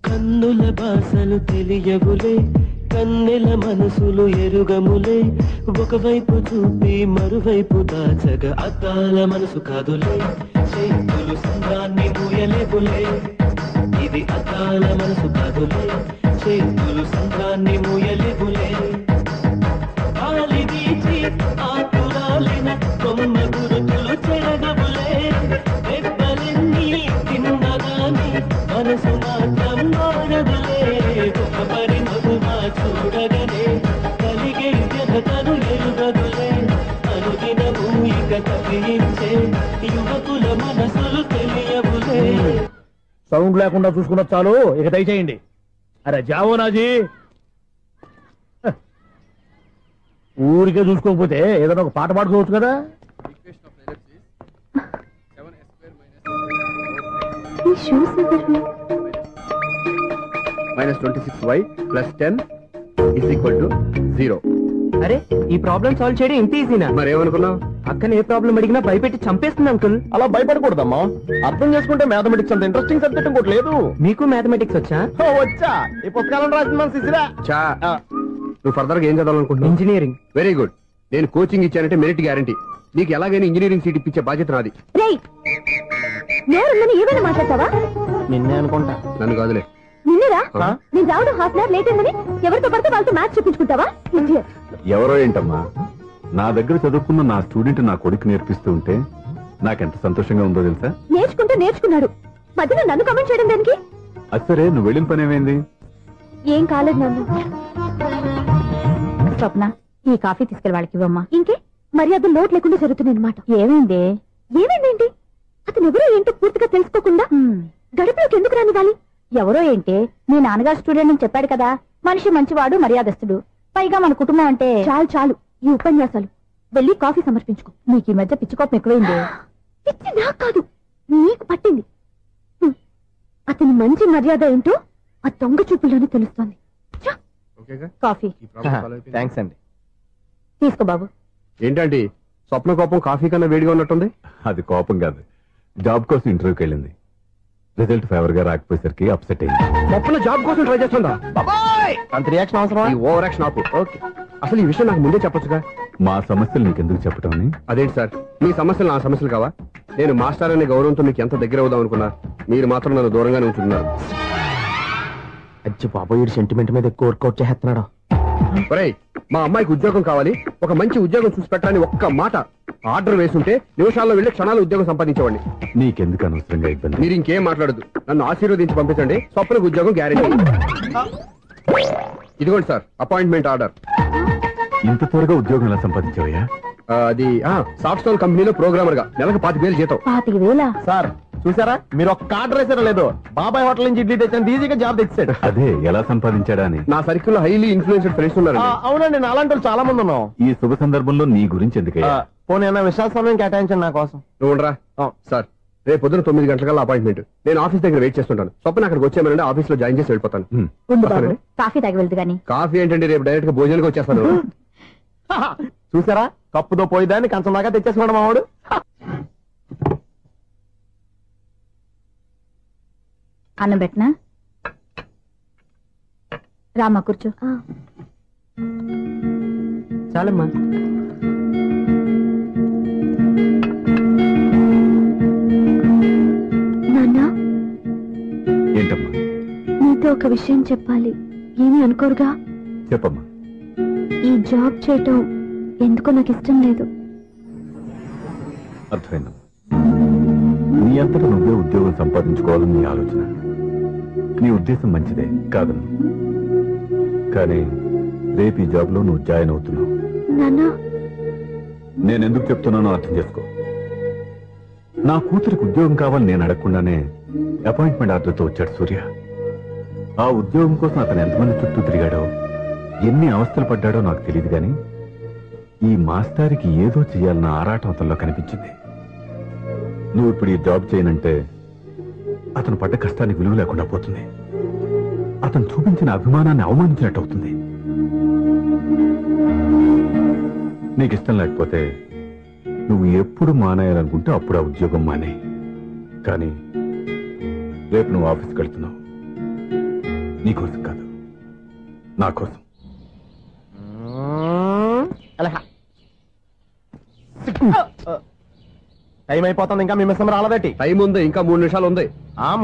కన్నుల భాషలు తెలియవులే, కన్నెల మనసులు ఎరుగములే, ఒకవైపు చూపి మరువైపు దాచగ అద్దాల మనసు కాదులే, చేతులు సంద్రాన్ని మూయలేవులే, ఇది అద్దాల మనసు కాదులే, చేతులు సంద్రాన్ని మూయలేవులే, గాలి వీచి ఆకురాలిన కొమ్మ గురుతులు చెరగవులే, దెబ్బలెన్ని తిన్నగాని మనసు మాత్రం మారదులే, ఒక పరిమగుమా చూడగనే కలిగే వ్యధతను ఎరుగదులే, అనుదినము ఇక కదిలించే యువకుల మనసులు తెలియవులే. సౌండ్ లేకుండా చూసుకున్న చాలు, ఇక దయచేయండి. అరే జావో నాజీ, ఊరికే చూసుకోకపోతే ఏదైనా ఒక పాట పాడుకోవచ్చు కదా. -26y + 10 = 0. అరే ఈ ప్రాబ్లం సాల్వ్ చేయడం ఇంత ఈజీనా? మరేమనుకున్నావు? అక్కని ఏ ప్రాబ్లం అడిగినా భయపెట్టి చంపేస్తుంది అంకుల్. అలా భయపడకూడదమ్మా. అర్థం చేసుకుంటే మ్యాథమెటిక్స్ అంత ఇంట్రెస్టింగ్ సబ్జెక్ట్ ఇంకోటి లేదు. మీకు మ్యాథమెటిక్స్ వచ్చా? వచ్చా, ఈ పుస్తకాలను రాసిన మన శిశిరా. నువ్వు ఫర్దర్ గా ఏం చదవాలనుకుంటున్నావు? ఇంజనీరింగ్. Very good. నేను కోచింగ్ ఇచ్చానంటే మెరిట్ గ్యారంటీ. నీకు ఎలాగైనా ఇంజనీరింగ్ సీట్ ఇప్పించే బాధ్యత నాది. ఏమైనా మాట్లాడతావా? నిన్నే అనుకుంటా. నన్ను కాదులే. నిన్నరా? నేను రావడం హాఫ్ అన్ అవర్ లేట్ అయిందని ఎవరితో పడితే వాళ్ళతో మ్యాచ్ చూపించుకుంటావా? ఎవరో ఏంటమ్మా, నా దగ్గర చదువుకున్న నా స్టూడెంట్ నా కొడుకు నేర్పిస్తూ ఉంటే నాకెంత సంతోషంగా ఉందో తెలుసా? నేర్చుకుంటే నేర్చుకున్నాడు, మధ్యలో నన్ను కమెంట్ చేయడం దానికి. అది సరే, నువ్వు వెళ్ళిన పని ఏమైంది? ఏం కాలేదు నన్ను. స్వప్న, ఈ కాఫీ తీసుకెళ్ళి వాళ్ళకి ఇవ్వమ్మా. ఇంకే మర్యాద లోటు లేకుండా జరుగుతుంది అనమాట. ఏమైంది? ఏమైందేంటి? అతను ఎవరో ఏంటో పూర్తిగా తెలుసుకోకుండా గడుపులోకి ఎందుకు రానివ్వాలి? ఎవరో ఏంటి, మీ నాన్నగారు స్టూడెంట్ అని చెప్పాడు కదా. మనిషి మంచివాడు, మర్యాదస్తుడు, పైగా మన కుటుంబం అంటే. చాలు చాలు ఈ ఉపన్యాసాలు, వెళ్ళి కాఫీ సమర్పించుకో. నీకు ఈ మధ్య పిచ్చికోపం ఎక్కువైంది. పిచ్చి నాకు కాదు, నీకు పట్టింది. అతని మంచి మర్యాద ఏంటో ఆ దొంగ చూపుల్లోనే తెలుస్తోంది. కాఫీ థ్యాంక్స్ అండి. తీసుకో బాబు. ఏంటండి స్వప్న కోపం కాఫీ కన్నా వేడిగా ఉన్నట్టుంది? అది కోపం కాదు, జాబ్ కోసం ఇంటర్వ్యూకి వెళ్ళింది. రిజల్ట్ ఫేవర్ గా రాకపోయేసరికి అప్సెట్ అయింది. స్వప్న జాబ్ కోసం ట్రై చేస్తుందా? అంత రియాక్షన్ అవసరం? ఈ ఓవర్ యాక్షన్ ఆపు. ఓకే, అసలు ఈ విషయం నాకు ముందే చెప్పొచ్చుగా. మా సమస్యలు నీకెందుకు చెప్పటం? అదేంటి సార్, మీ సమస్యలు నా సమస్యలు కావా? నేను మాస్టర్ అనే గౌరవంతో మీకు ఎంత దగ్గర అవుదాం అనుకున్నా, మీరు మాత్రం నన్ను దూరంగానే ఉంటున్నారు. అచ్చి బాబోయ్, సెంటిమెంట్ మీద ఎక్కువ వర్కౌట్ చేస్తున్నాడు. మా అమ్మాయికి ఉద్యోగం కావాలి, ఒక మంచి ఉద్యోగం చూసి పెట్టాలని ఒక్క మాట ఆర్డర్ వేసుంటే నిమిషాల్లో వెళ్ళి క్షణాలు ఉద్యోగం సంపాదించేవాడిని. నీకెందుకు అనవసరంగా ఇబ్బంది? మీరు ఇంకేం మాట్లాడదు, నన్ను ఆశీర్వదించి పంపించండి. స్వప్నకు ఉద్యోగం గ్యారెంటీ. ఇదిగోండి సార్ అపాయింట్మెంట్ ఆర్డర్. ఇంత త్వరగా ఉద్యోగం ఎలా సంపాదించావయ్యా? అది సాఫ్ట్వేర్ కంపెనీలో ప్రోగ్రామర్ గా నెలకు 25,000 జీతం. 25,000? సార్ చూసారా, మీరు ఒక్క ఆర్డర్ వేసారా లేదు, బాబాయ్ హోటల్ నుంచి ఇడ్లీ తెచ్చిన ఈజీగా జాబ్ తెచ్చాడు. అదే ఎలా సంపాదించాడా అని. నా సర్కిల్ లో హైలీ ఇన్ఫ్లుయెన్స్డ్ ఫ్రెండ్స్ ఉన్నారు. అవునండి, నా అలాంటి వాళ్ళు చాలా మంది ఉన్నాం. ఈ శుభ సందర్భంలో నీ గురించి ఎందుకయ్యా? పోనీ అన్న విశాల సమయం కేటాయించండి నా కోసం. నువ్వు ఉండరా సార్, రేపు పొద్దున 9 గంటలకల్లా అపాయింట్మెంట్. నేను ఆఫీస్ దగ్గర వెయిట్ చేస్తుంటాను. స్వప్న అక్కడికి వచ్చేయమనండి, ఆఫీస్ లో జాయిన్ చేసి వెళ్ళిపోతాను. కాఫీ తాగి వెళ్తు గానీ. కాఫీ ఏంటండి, రేపు డైరెక్ట్ గా భోజనానికి వచ్చేస్తాను. చూసారా, కప్పుతో పోయిదాన్ని కంచం దాకా తెచ్చేసుకున్నాడు మావాడు. అన్నం పెట్టనా? రామా కూర్చో. చాలమ్మా. నాన్నా, ఏంటమ్మా? నీతో ఒక విషయం చెప్పాలి. ఏమీ అనుకోరుగా? చెప్పమ్మా. ఈ జాబ్ చేయటం ఎందుకో నాకు ఇష్టం లేదు. అర్థమైందమ్మా, నీ అంతటా నువ్వే ఉద్యోగం సంపాదించుకోవాలని నీ ఆలోచన. నీ ఉద్దేశం మంచిదే కాదు, కానీ రేపు ఈ జాబ్ లో నువ్వు జాయిన్ అవుతున్నావు. నేను ఎందుకు చెప్తున్నానో అర్థం చేసుకో. నా కూతురికి ఉద్యోగం కావాలని నేను అడగకుండానే అపాయింట్మెంట్ ఆర్డర్తో వచ్చాడు సూర్య. ఆ ఉద్యోగం కోసం అతను ఎంతమంది చుట్టూ తిరిగాడో, ఎన్ని అవస్థలు పడ్డాడో నాకు తెలియదు, కానీ ఈ మాస్టారికి ఏదో చెయ్యాలన్న ఆరాటం అతనిలో కనిపించింది. నువ్వు ఇప్పుడు ఈ జాబ్ చేయనంటే అతను పడ్డ కష్టానికి విలువ లేకుండా పోతుంది. అతను చూపించిన అభిమానాన్ని అవమానించినట్టు అవుతుంది. నీకు ఇష్టం లేకపోతే నువ్వు ఎప్పుడు మానేయాలనుకుంటే అప్పుడు ఆ ఉద్యోగం మానే. కానీ రేపు నువ్వు ఆఫీస్కి వెళ్తున్నావు, నీకోసం కాదు, నా కోసం. టైం అయిపోతుంది, ఇంకా మీ మిస్సం రాలేదటి. టైం ఉంది, ఇంకా 3 నిమిషాలు ఉంది.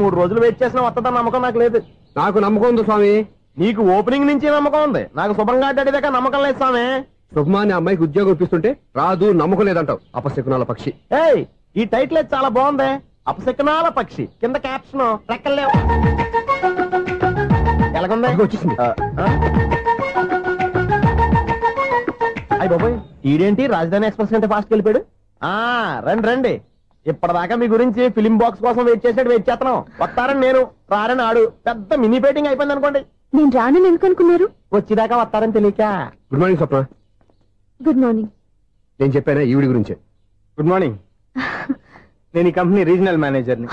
3 రోజులు వెయిట్ చేసిన వస్తుందని నమ్మకం నాకు లేదు. నాకు నమ్మకం ఉంది స్వామి. నీకు ఓపెనింగ్ నుంచి నమ్మకం ఉంది, నాకు శుభంగా అడ్డాక నమ్మకం లేదు స్వామి. శుభమాని అమ్మాయికి ఉద్యోగం ఇప్పిస్తుంటే రాదు, నమ్మకం లేదంటావు. అపశకునాల పక్షి. ఏయ్, ఈ టైటిల్ అయితే చాలా బాగుంది. అపశకునాల పక్షి, కింద క్యాప్షన్ రెక్కలేవు. ఎలాగుంది? వచ్చేసింది. అయ్యి బాబోయ్, ఈడేంటి రాజధాని ఎక్స్ప్రెస్ కంటే ఫాస్ట్ వెళ్ళిపోయాడు. రండి రండి, ఇప్పటిదాకా మీ గురించి ఫిలిం బాక్స్ కోసం వెయిట్ చేస్తున్నాం. వస్తారని నేను, రారని ఆడు. పెద్ద మినీ పేటింగ్ అయిపోయింది అనుకోండి. నేను రానని ఎందుకు అనుకున్నారు? వచ్చిదాకా వస్తారని తెలియక. Good morning Swapna. Good morning. నేను చెప్పానా ఈవిడి గురించే. Good morning. నేను ఈ కంపెనీ రీజనల్ మేనేజర్ని.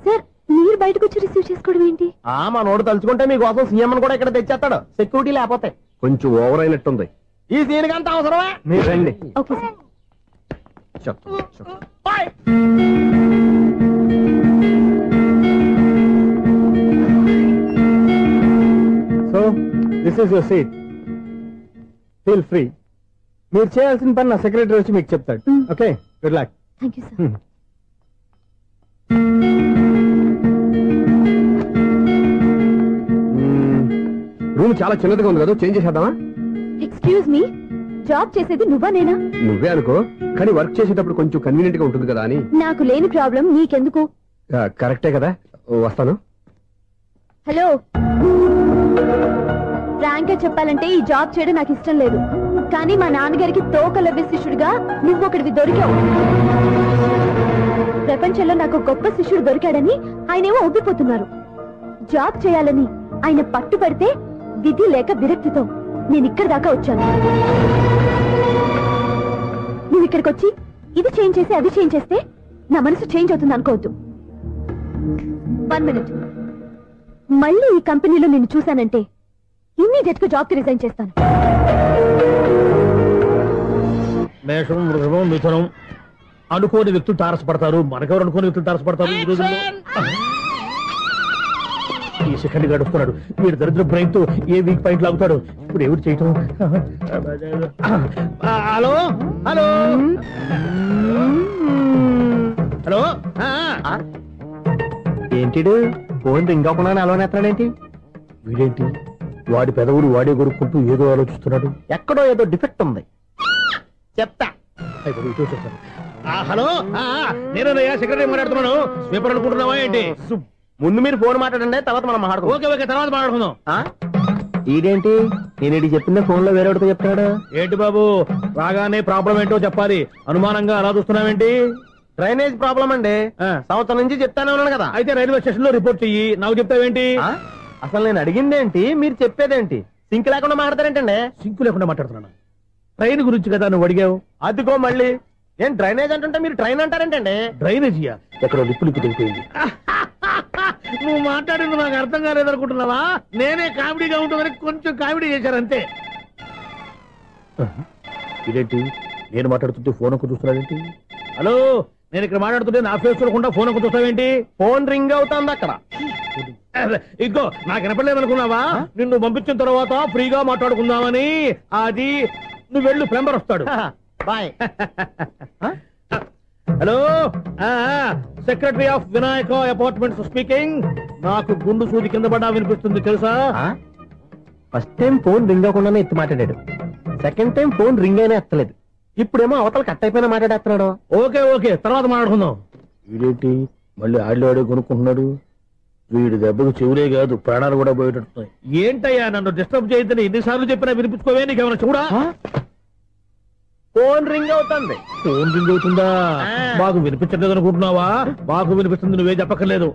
సార్, మీరు బయటకు వచ్చి రిసీవ్ చేసుకోవడం ఏంటి? మా నోడు తలుచుకుంటే మీకోసం సీఎం అని కూడా ఇక్కడ తెచ్చేస్తాడు, సెక్యూరిటీ లేకపోతే. కొంచెం ఓవర్ అయినట్టుంది. ఈ సీన్ కంత అవసరమా? మీరు రండి. Okay sir. So this is your seat, feel free. మీరు చేయాల్సిన పని నా సెక్రటరీ వచ్చి మీకు చెప్తాడు. Okay, good luck. Thank you sir. Room చాలా చిన్నదిగా ఉంది కదా, చేంజ్ చేసేద్దామా? ఎక్స్క్యూజ్ మీ, జాబ్ చేసేది నువ్వా నేనా? నువ్వే అనుకో, కానీ వర్క్ చేసేటప్పుడు కొంచెం కన్వీనియంట్ గా ఉంటుంది కదా అని. నాకు లేని ప్రాబ్లం నీకెందుకు? కరెక్టే కదా, వస్తాను. హలో, ఫ్రాంక్ గా చెప్పాలంటే ఈ జాబ్ చేయడం నాకు ఇష్టం లేదు. కానీ మా నాన్నగారికి తోకలవ్య శిష్యుడిగా నువ్వొకడివి దొరికావు. ప్రపంచంలో నాకు గొప్ప శిష్యుడు దొరికాడని ఆయనేమో ఒప్పిపోతున్నారు. జాబ్ చేయాలని ఆయన పట్టుపడితే విధి లేక విరక్తితో నేను ఇక్కడి దాకా వచ్చాను. నువ్వు ఇక్కడికి వచ్చి ఇది చేంజ్ చేసి అది చేంజ్ చేస్తే నా మనసు చేంజ్ అవుతుంది అనుకోవద్దు. 1 మినిట్. మళ్ళీ ఈ కంపెనీలో నిన్ను చూశానంటే ఇమ్మీడియట్ గా జాబ్ కి రిజైన్ చేస్తాను. మేషం, వృషభం, మిథునం అనుకోని వ్యక్తులు తారసపడతారు. మనకెవరు అనుకోని వ్యక్తులు తారసపడతారు ఈ రోజుల్లో? ఈ సెకండ్ గడుపుతున్నాడు వీడు దరిద్ర బ్రెయిన్ తో. ఏ వీక్ పాయింట్ లాగుతాడు ఇప్పుడు? ఎవరు చేయటం? Hello hello hello. ఏంటిడు ఫోన్ రింగ్ అవ్వకుండా అలవనేస్తాడేంటి? వీడేంటి వాడి పెదవులు వాడే కొరుక్కుంటూ ఏదో ఆలోచిస్తున్నాడు. ఎక్కడో ఏదో డిఫెక్ట్ ఉంది, చెప్తా. హలో, నేనయ్యా సెక్రటరీ మాట్లాడుతున్నాను. స్వీపర్ అనుకుంటున్నావా ఏంటి? ముందు మీరు ఫోన్ మాట్లాడండి, తర్వాత మనం మాట్లాడుకో. ఓకే ఓకే, తర్వాత మాట్లాడుకుందాం. ఈడేంటి నేను చెప్పిందే ఫోన్ లో వేరేవాడితో చెప్తాడు ఏంటి బాబు? రాగానే ప్రాబ్లం ఏంటో చెప్పాలి. అనుమానంగా అలా చూస్తున్నావేంటి? డ్రైనేజ్ ప్రాబ్లం అండి, సంవత్సరం నుంచి చెప్తానే ఉన్నాను కదా. అయితే రైల్వే స్టేషన్ లో రిపోర్ట్ చెయ్యి, నాకు చెప్తావేంటి? అసలు నేను అడిగిందేంటి, మీరు చెప్పేదేంటి? సింక్ లేకుండా మాట్లాడతారేంటండి? సింక్ లేకుండా మాట్లాడుతున్నాను. ట్రైన్ గురించి కదా నువ్వు అడిగావు. అదిగో మళ్ళీ నేను డ్రైనేజ్ అంటుంటే మీరు ట్రైన్ అంటారేంటండి? డ్రైనేజీయా? ఎక్కడో లిప్పు తెగిపోయింది. నువ్వు మాట్లాడింది నాకు అర్థం కాలేదనుకుంటున్నావా? నేనే కామెడీగా ఉంటుందని కొంచెం కామెడీ చేశారంతే. ఇదేంటి నేను మాట్లాడుతుంటే ఫోన్ ఒక్క చూస్తున్నాడేంటి? హలో, నేను ఇక్కడ మాట్లాడుతుంటే నా ఫేస్ చూడకుండా ఫోన్ ఒక్క చూస్తావేంటి? ఫోన్ రింగ్ అవుతుంది అక్కడ. ఇంకో నాకు వినపడలేదు అనుకున్నావా? నిన్ను పంపించిన తర్వాత ఫ్రీగా మాట్లాడుకుందామని. అది నువ్వు వెళ్ళు, ప్లంబర్ వస్తాడు. Bye. Hello, secretary of Vinayaka apartments speaking. నాకు గుండు సూది కింద పడ్డా వినిపిస్తుంది తెలుసా? ఫస్ట్ టైం ఫోన్ రింగ్ అవ్వకుండానే ఎత్తి మాట్లాడాడు, సెకండ్ టైం ఫోన్ రింగ్ అయినా ఎత్తలేదు, ఇప్పుడేమో అవతల కట్ అయిపోయినా మాట్లాడేస్తున్నాడు. ఓకే ఓకే, తర్వాత మాట్లాడుకుందాం. ఇదేంటి మళ్ళీ ఆడిలో ఆడే కొనుక్కుంటున్నాడు? వీడి దెబ్బకు చెవులే కాదు ప్రాణాలు కూడా పోయేటట్టున్నాయి. ఏంటయ్యా నన్ను డిస్టర్బ్ చేయొద్దని ఎన్నిసార్లు చెప్పినా వినిపించుకోవే, నీకేమైనా చూడా? ఫోన్ రింగ్ అవుతుంది. ఫోన్ రింగ్ అవుతుందా? మాకు వినిపించలేదు అనుకుంటున్నావా? మాకు వినిపిస్తుంది, నువ్వే చెప్పక్కర్లేదు.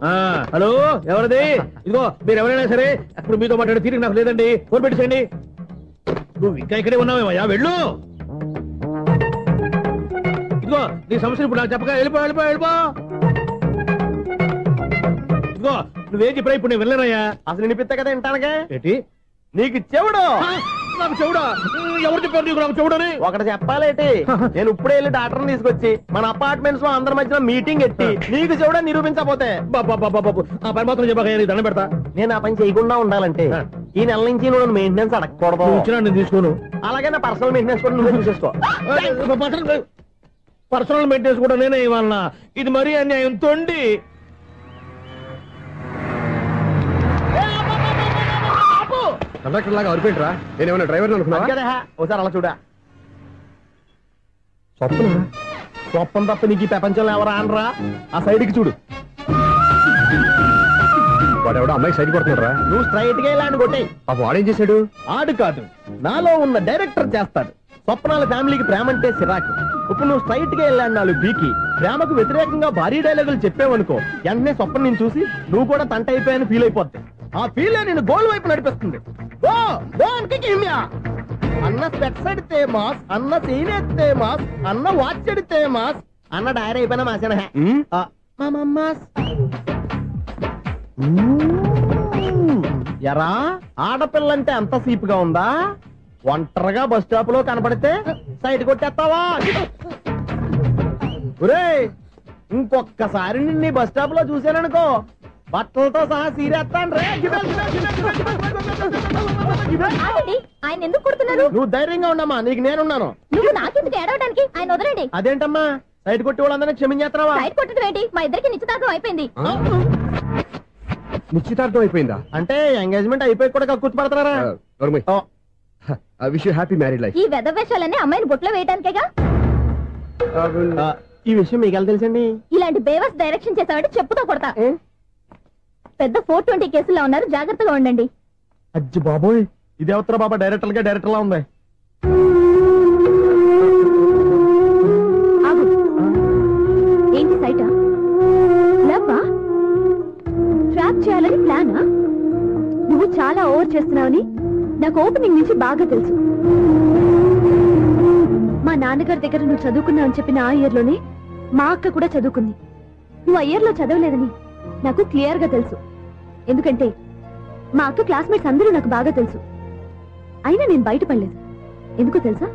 హలో, ఎవరిది? ఇదిగో మీరు ఎవరైనా సరే అప్పుడు మీతో మాట్లాడే తీరిక నాకు లేదండి. ఫోన్ పెట్టేసేయండి. నువ్వు ఇంకా ఇక్కడే ఉన్నావేమయ్యా, వెళ్ళు. ఇదిగో నీ సమస్యలు ఇప్పుడు నాకు చెప్పక వెళ్ళిపో వెళ్ళిపో వెళ్ళిపో. ఇదిగో నువ్వేం చెప్పరా ఇప్పుడు నేను వెళ్ళానయ్యా. అసలు వినిపిస్తా కదా వింటానగా. ఏంటి నీకు చెవుడు? నాకు చెవుడా? ఎవరు చెప్పారు నీకు నాకు చెవుడని? ఒకటి చెప్పాలేటి, నేను ఇప్పుడే వెళ్ళి డాక్టర్ని తీసుకొచ్చి మన అపార్ట్మెంట్స్ లో అందరి మధ్యన మీటింగ్ ఎట్టి నీకు చెవుడా నిరూపించకపోతే ఆ పని మాత్రం చెప్పక దండం పెడతా. నేను ఆ పని చేయకుండా ఉండాలంటే ఈ నెల నుంచి నువ్వు మెయింటెనెన్స్ అడగకూడదు. ఇచ్చినా నేను తీసుకోను. అలాగే నా పర్సనల్ మెయింటెనెన్స్ కూడా నువ్వే చూసేసుకో. పర్సనల్ మెయింటెనెన్స్ కూడా నేనే ఇవ్వాలన్నా? ఇది మరీ అన్యాయం తొండి. కండక్టర్ లాగా అరిపోయింట్రా. నేనేమన్నా డ్రైవర్ అనుకున్నావా? ఒకసారి అలా చూడా. స్వప్న స్వప్నం తప్ప నీకు ఈ ప్రపంచంలో ఎవరా అనరా? ఆ సైడ్కి చూడు. వాడెవడో అమ్మాయి సైడ్ కొడుతున్నారా? నువ్వు స్ట్రైట్ గా ఇలాంటి కొట్టే. వాడేం చేశాడు? ఆడు కాదు, నాలో ఉన్న డైరెక్టర్ చేస్తాడు. స్వప్నాల ఫ్యామిలీకి ప్రేమ అంటే సిరాకు. ఇప్పుడు నువ్వు స్ట్రైట్ గా వెళ్ళాడు 4 బీకి ప్రేమకు వ్యతిరేకంగా భారీ డైలాగులు చెప్పావనుకో, వెంటనే స్వప్నం నేను చూసి నువ్వు కూడా తంట అయిపోయాను ఫీల్ అయిపోద్ది. ఆ ఫీల్ నేను గోల్ వైపు నడిపిస్తుంది. అన్న స్పెక్స్ అడితే మాస్, అన్న సీన్ ఎత్తే మాస్, అన్న వాచ్ అడితే మాస్, అన్న డైరీ అయిపోయినా మాసేనా ఎరా? ఆడపిల్లంటే అంత సీప్ గా ఉందా? ఒంటరిగా బస్ స్టాప్ లో కనపడితే సైడ్ కొట్టేస్తావా? ఒరే, ఇంకొక్కసారి నిన్ను బస్ స్టాప్ లో చూసాననుకో బట్టలతో సహా సీరేస్తాను రే. ఆయన ఎందుకు కొడుతున్నారు? నువ్వు ధైర్యంగా ఉండమ్మా, నీకు నేనున్నాను. నువ్వు నాకెందుకు ఏడవడానికి? ఆయన వదలండి. అదేంటమ్మా సైడ్ కొట్టి వాళ్ళందరినీ క్షమించేస్తున్నావా? సైడ్ కొట్టడం ఏంటి? మా ఇద్దరికి నిశ్చితార్థం అయిపోయింది. నిశ్చితార్థం అయిపోయిందా? అంటే ఎంగేజ్మెంట్ అయిపోయి కూడా కక్కుర్తి పడతారా? Wish you happy married life. ఈ వెధవేషాలన్నీ అమ్మాయిని బొట్లో వేయడానికేగా. ఈ విషయం మీకు ఎలా తెలుసండి? ఇలాంటి బేవస్ డైరెక్షన్ చేసావంటే చెప్పుతో కొడతా. పెద్ద 420 కేసుల్లో ఉన్నారు, జాగ్రత్తగా ఉండండి. అజ్జి బాబోయ్, ఇది ఎవరు బాబా డైరెక్టర్ గా డైరెక్టర్ లా ఉంది. ఏంటి సైటా? లవ్వా? ట్రాప్ చేయాలని ప్లానా? నువ్వు చాలా ఓవర్ చేస్తున్నావని నాకు ఓపెనింగ్ నుంచి బాగా తెలుసు. మా నాన్నగారి దగ్గర నువ్వు చదువుకున్నావని చెప్పిన ఆ ఇయర్ లోనే మా అక్క కూడా చదువుకుంది. నువ్వు ఆ ఇయర్ లో చదవలేదని నాకు క్లియర్ గా తెలుసు. ఎందుకంటే మా అక్క క్లాస్మేట్స్ అందరూ నాకు బాగా తెలుసు. అయినా నేను బయటపడలేదు. ఎందుకో తెలుసా?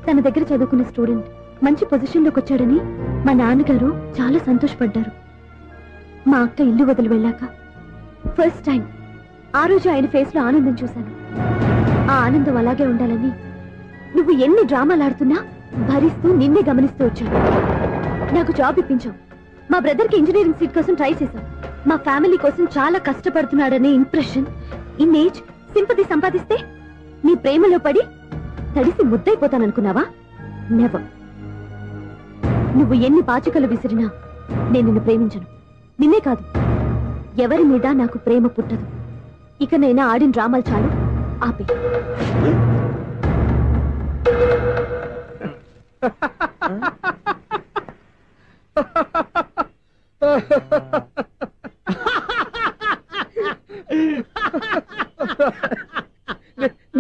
తన దగ్గర చదువుకున్న స్టూడెంట్ మంచి పొజిషన్ లోకి వచ్చాడని మా నాన్నగారు చాలా సంతోషపడ్డారు. మా అక్క ఇల్లు వదిలి వెళ్ళాక ఫస్ట్ టైం ఆ రోజు ఆయన ఫేస్ లో ఆనందం చూశాను. ఆ ఆనందం అలాగే ఉండాలని నువ్వు ఎన్ని డ్రామాలు ఆడుతున్నా భరిస్తూ నిన్నే గమనిస్తూ వచ్చాను. నాకు జాబ్ ఇప్పించావు. మా బ్రదర్ కి ఇంజనీరింగ్ సీట్ కోసం ట్రై చేశావు. మా ఫ్యామిలీ కోసం చాలా కష్టపడుతున్నాడనే ఇంప్రెషన్, ఇమేజ్, సింపతి సంపాదిస్తే నీ ప్రేమలో పడి తడిసి ముద్దైపోతాననుకున్నావా? నెవర్. నువ్వు ఎన్ని పాచికలు విసిరినా నేను నిన్ను ప్రేమించను. నిన్నే కాదు, ఎవరి మీద నాకు ప్రేమ పుట్టదు. ఇకనైనా ఆడిన డ్రామాలు చాలు, ఆపే.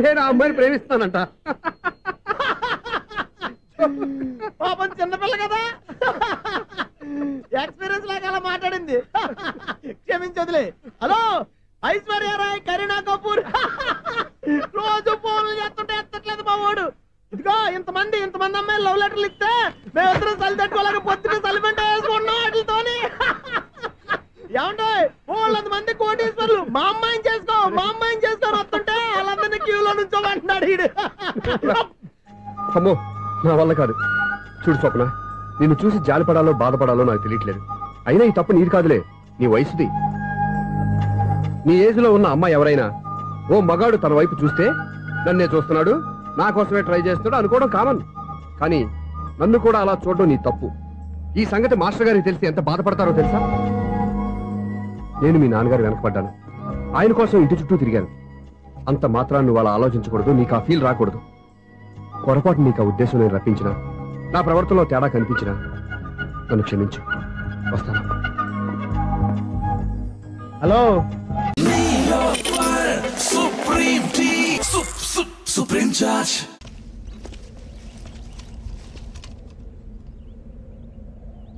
నేను ఆ అమ్మాయిని ప్రేమిస్తానంట. పాపం చిన్నపిల్ల కదా, ఎక్స్పీరియన్స్ లాగా అలా మాట్లాడింది. క్షమించదులే. హలో, ఐశ్వర్య రాయ్, కరీనా కపూర్ రోజు ఫోన్లు చేస్తుంటే ఎత్తట్లేదు మా వాడు. ఇదిగో ఇంతమంది అమ్మాయిలు లవ్ లెటర్లు ఇస్తే మేమిద్దరం చలి తట్టుకోలేక పొద్దున చలిమంట వేసుకున్నాం వాటితోని. ఏమంటే వాళ్ళంతమంది కోటీశ్వర్లు మా అమ్మాయిని చేసుకో వస్తుంటే వాళ్ళందరినీ క్యూలో నుంచోమంటున్నాడు వీడు. అమ్మో, నా వల్ల కాదు. చూడు స్వప్న, నిన్ను చూసి జాలిపడాలో బాధపడాలో నాకు తెలియట్లేదు. అయినా ఈ తప్పు నీది కాదులే, నీ వయసుది. నీ ఏజ్ లో ఉన్న అమ్మాయి ఎవరైనా ఓ మగాడు తన వైపు చూస్తే నన్నే చూస్తున్నాడు, నా కోసమే ట్రై చేస్తున్నాడు అనుకోవడం కామన్. కానీ నన్ను కూడా అలా చూడడం నీ తప్పు. ఈ సంగతి మాస్టర్ గారికి తెలిసి ఎంత బాధపడతారో తెలుసా? నేను మీ నాన్నగారు వెనకపడ్డాను, ఆయన కోసం ఇంటి చుట్టూ తిరిగాను. అంత మాత్రాన్ని నువ్వు అలా ఆలోచించకూడదు, నీకు ఆ ఫీల్ రాకూడదు. పొరపాటు నీకు ఆ ఉద్దేశం నేను రప్పించిన, నా ప్రవర్తనలో తేడా కనిపించిన నన్ను క్షమించు. వస్తాను. Hello supreme charge.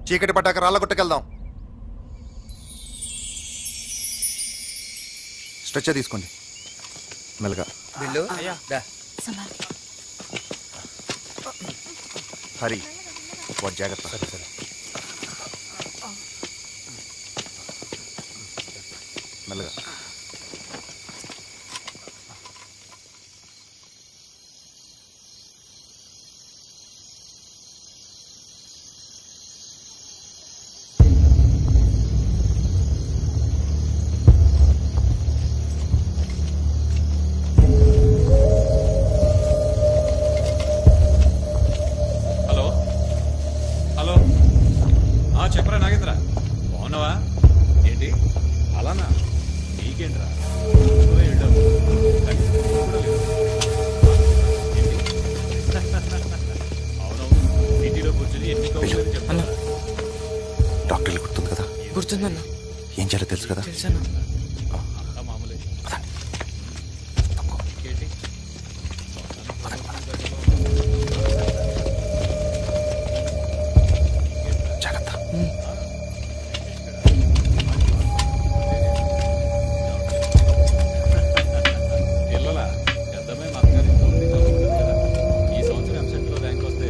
చీకటి పట్టాక రాళ్ళగుట్టకెళ్దాం. స్ట్రెచ్చర్ తీసుకోండి మెల్లగా. హరి వాడు జాగ్రత్త. మెల్లగా. చెప్పరా నాగేంద్ర, బాగున్నావా? ఏంటి అలానా? నీకేంట్రా అవునవును, సిటీలో కూర్చొని ఎన్ని కౌంటర్లు చెప్తున్నా. డాక్టర్లు గుర్తుంది కదా? గుర్తుందన్నా. ఏం చేయాలో తెలుసు కదా? తెలుసన్నా. మామూలే. ఇంకేంటి? పిల్లలా పెద్దమ్మాయి మా అత్తగారి పూర్తి చదువుకుంటుంది కదా. ఈ సంవత్సరం ఎంసెట్లో ర్యాంక్ వస్తే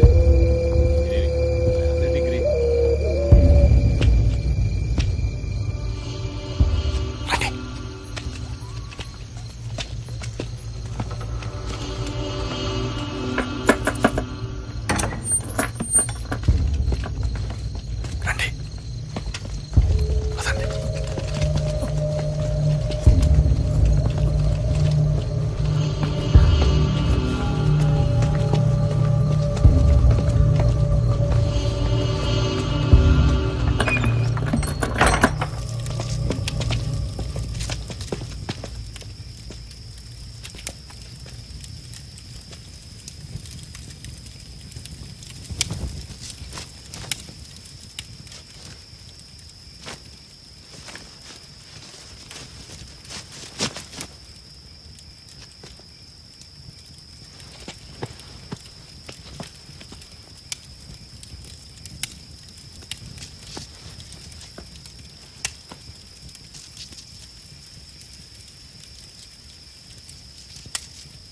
డిగ్రీ.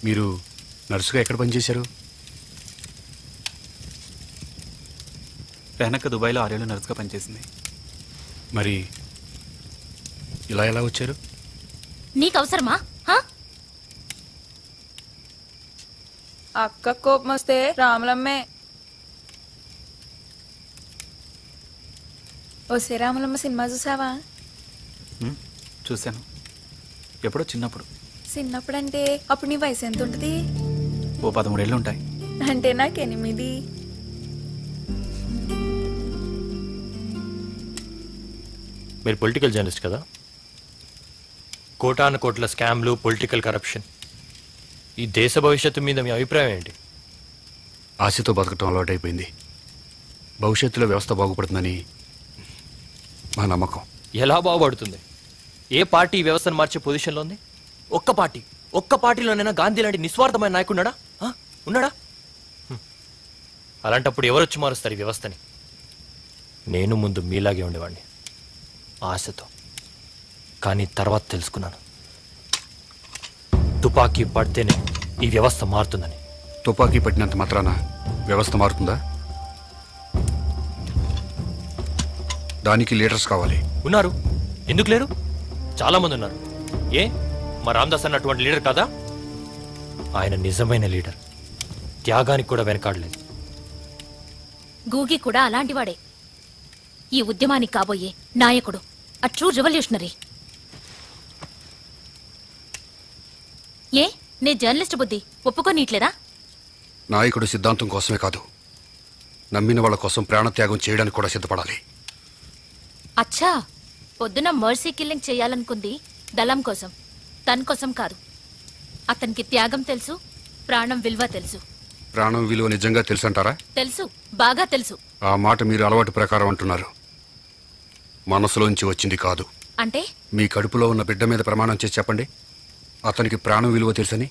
మీరు నర్సుగా ఎక్కడ పనిచేశారు? రెహనక్క దుబాయ్లో 6 ఏళ్ళు నర్సుగా పనిచేసింది. మరి ఇలా ఎలా వచ్చారు? నీకు అవసరమా? అక్క కోపం వస్తే రాములమ్మే. ఓసే రాములమ్మ సినిమా చూసావా? చూశాను, ఎప్పుడో చిన్నప్పుడు. చిన్నప్పుడంటే అప్పుడు నీ వయసు ఎంత ఉంటుంది? ఓ 13 ఏళ్ళు ఉంటాయి. అంటే నాకు 8. మీరు పొలిటికల్ జర్నలిస్ట్ కదా? కోటాను కోట్ల స్కామ్లు, పొలిటికల్ కరప్షన్, ఈ దేశ భవిష్యత్తు మీద మీ అభిప్రాయం ఏంటి? ఆశతో బతకటం అలవాటైపోయింది. భవిష్యత్తులో వ్యవస్థ బాగుపడుతుందని మా నమ్మకం. ఎలా బాగుపడుతుంది? ఏ పార్టీ ఈ వ్యవస్థను మార్చే పొజిషన్లో ఉంది? ఒక్క పార్టీలోనైనా గాంధీ లాంటి నిస్వార్థమైన నాయకున్నాడా? ఉన్నాడా? అలాంటప్పుడు ఎవరొచ్చి మారుస్తారు ఈ వ్యవస్థని? నేను ముందు మీలాగే ఉండేవాడిని, ఆశతో. కానీ తర్వాత తెలుసుకున్నాను, తుపాకీ పడితేనే ఈ వ్యవస్థ మారుతుందని. తుపాకీ పట్టినంత మాత్రాన వ్యవస్థ మారుతుందా? దానికి లీడర్స్ కావాలి. ఉన్నారు, ఎందుకు లేరు? చాలా మంది ఉన్నారు. ఏ మా రామదాస్ అన్న అటువంటి లీడర్ కాదా? ఆయన నిజమైన లీడర్, త్యాగానికి కూడా వెనకాడలేదు. గూగి కూడా అలాంటివాడే, ఈ ఉద్యమానికి కాబోయే నాయకుడు, అ ట్రూ రెవల్యూషనరీ. ఏ నే జర్నలిస్ట్ బుద్ధి ఒప్పుకోనీట్లేదా? నాయకుడు సిద్ధాంతం కోసమే కాదు, నమ్మిన వాళ్ళ కోసం ప్రాణత్యాగం చేయడానికి కూడా సిద్ధపడాలి. అచ్చా, పొద్దున మర్సీ కిల్లింగ్ చేయాలనుకుంది దళం కోసం, తన కోసం కాదు. అతనికి త్యాగం తెలుసు, ప్రాణం విలువ తెలుసు. ప్రాణం విలువ నిజంగా తెలుసంటారా? తెలుసు, బాగా తెలుసు. ఆ మాట మీరు అలవాటు ప్రకారం అంటున్నారు, మనసులోంచి వచ్చింది కాదు. అంటే మీ కడుపులో ఉన్న బిడ్డ మీద ప్రమాణం చేసి చెప్పండి, అతనికి ప్రాణం విలువ తెలుసని.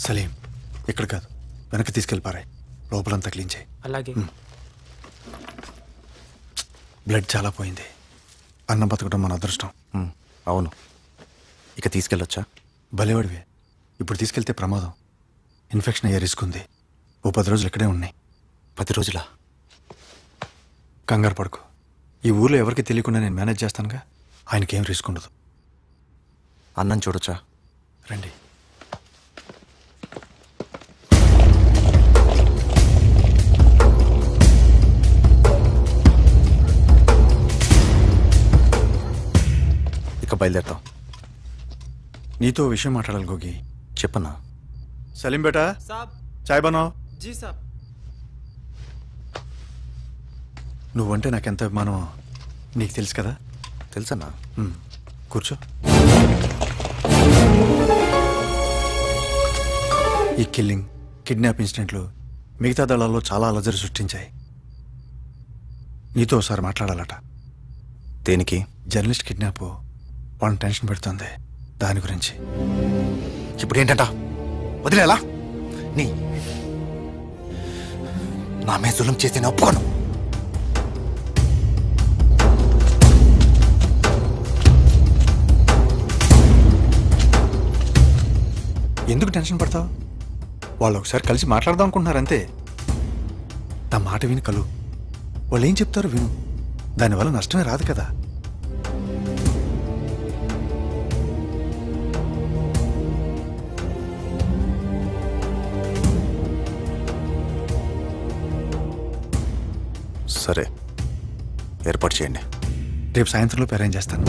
సలీం, ఇక్కడ కాదు, వెనక్కి తీసుకెళ్ళిపారాయి. లోపలంతా క్లీన్ చేయి. అలాగే. బ్లడ్ చాలా పోయింది. అన్నం బతకడం మన అదృష్టం. అవును. ఇక తీసుకెళ్ళొచ్చా? భలేవాడివే. ఇప్పుడు తీసుకెళ్తే ప్రమాదం. ఇన్ఫెక్షన్ అయ్యే రిస్క్ ఉంది. ఓ 10 రోజులు ఇక్కడే ఉన్నాయి. 10 రోజులా? కంగారు పడుకో. ఈ ఊర్లో ఎవరికి తెలియకుండా నేను మేనేజ్ చేస్తానుగా. ఆయనకేం రిస్క్ ఉండదు. అన్నం చూడొచ్చా? రండి. ఇక బయలుదేరుతాం. నీతో విషయం మాట్లాడాలి గోగి. చెప్పన్నా. సలీం బేటా, చాయ్ బనావ్. జీ సాబ్. నువ్వంటే నాకెంత అభిమానం నీకు తెలుసు కదా. తెలుసన్నా. కూర్చో. ఈ కిల్లింగ్, కిడ్నాప్ ఇన్సిడెంట్లు మిగతా దళాల్లో చాలా అలజడి సృష్టించాయి. నీతో ఒకసారి మాట్లాడాలట. దేనికి? జర్నలిస్ట్ కిడ్నాప్ వాళ్ళని టెన్షన్ పెడుతుంది. దాని గురించి. ఇప్పుడు ఏంటంట? వదిలేలా? నీ నా మీద జులుం చేసి నేను ఒప్పుకోను. ఎందుకు టెన్షన్ పడతావు? వాళ్ళు ఒకసారి కలిసి మాట్లాడదాం అనుకుంటున్నారంతే. నా మాట విని కలు. వాళ్ళు ఏం చెప్తారో విను. దానివల్ల నష్టమే రాదు కదా. సరే, ఏర్పాటు చేయండి. రేపు సాయంత్రంలోపు అరేంజ్ చేస్తాను.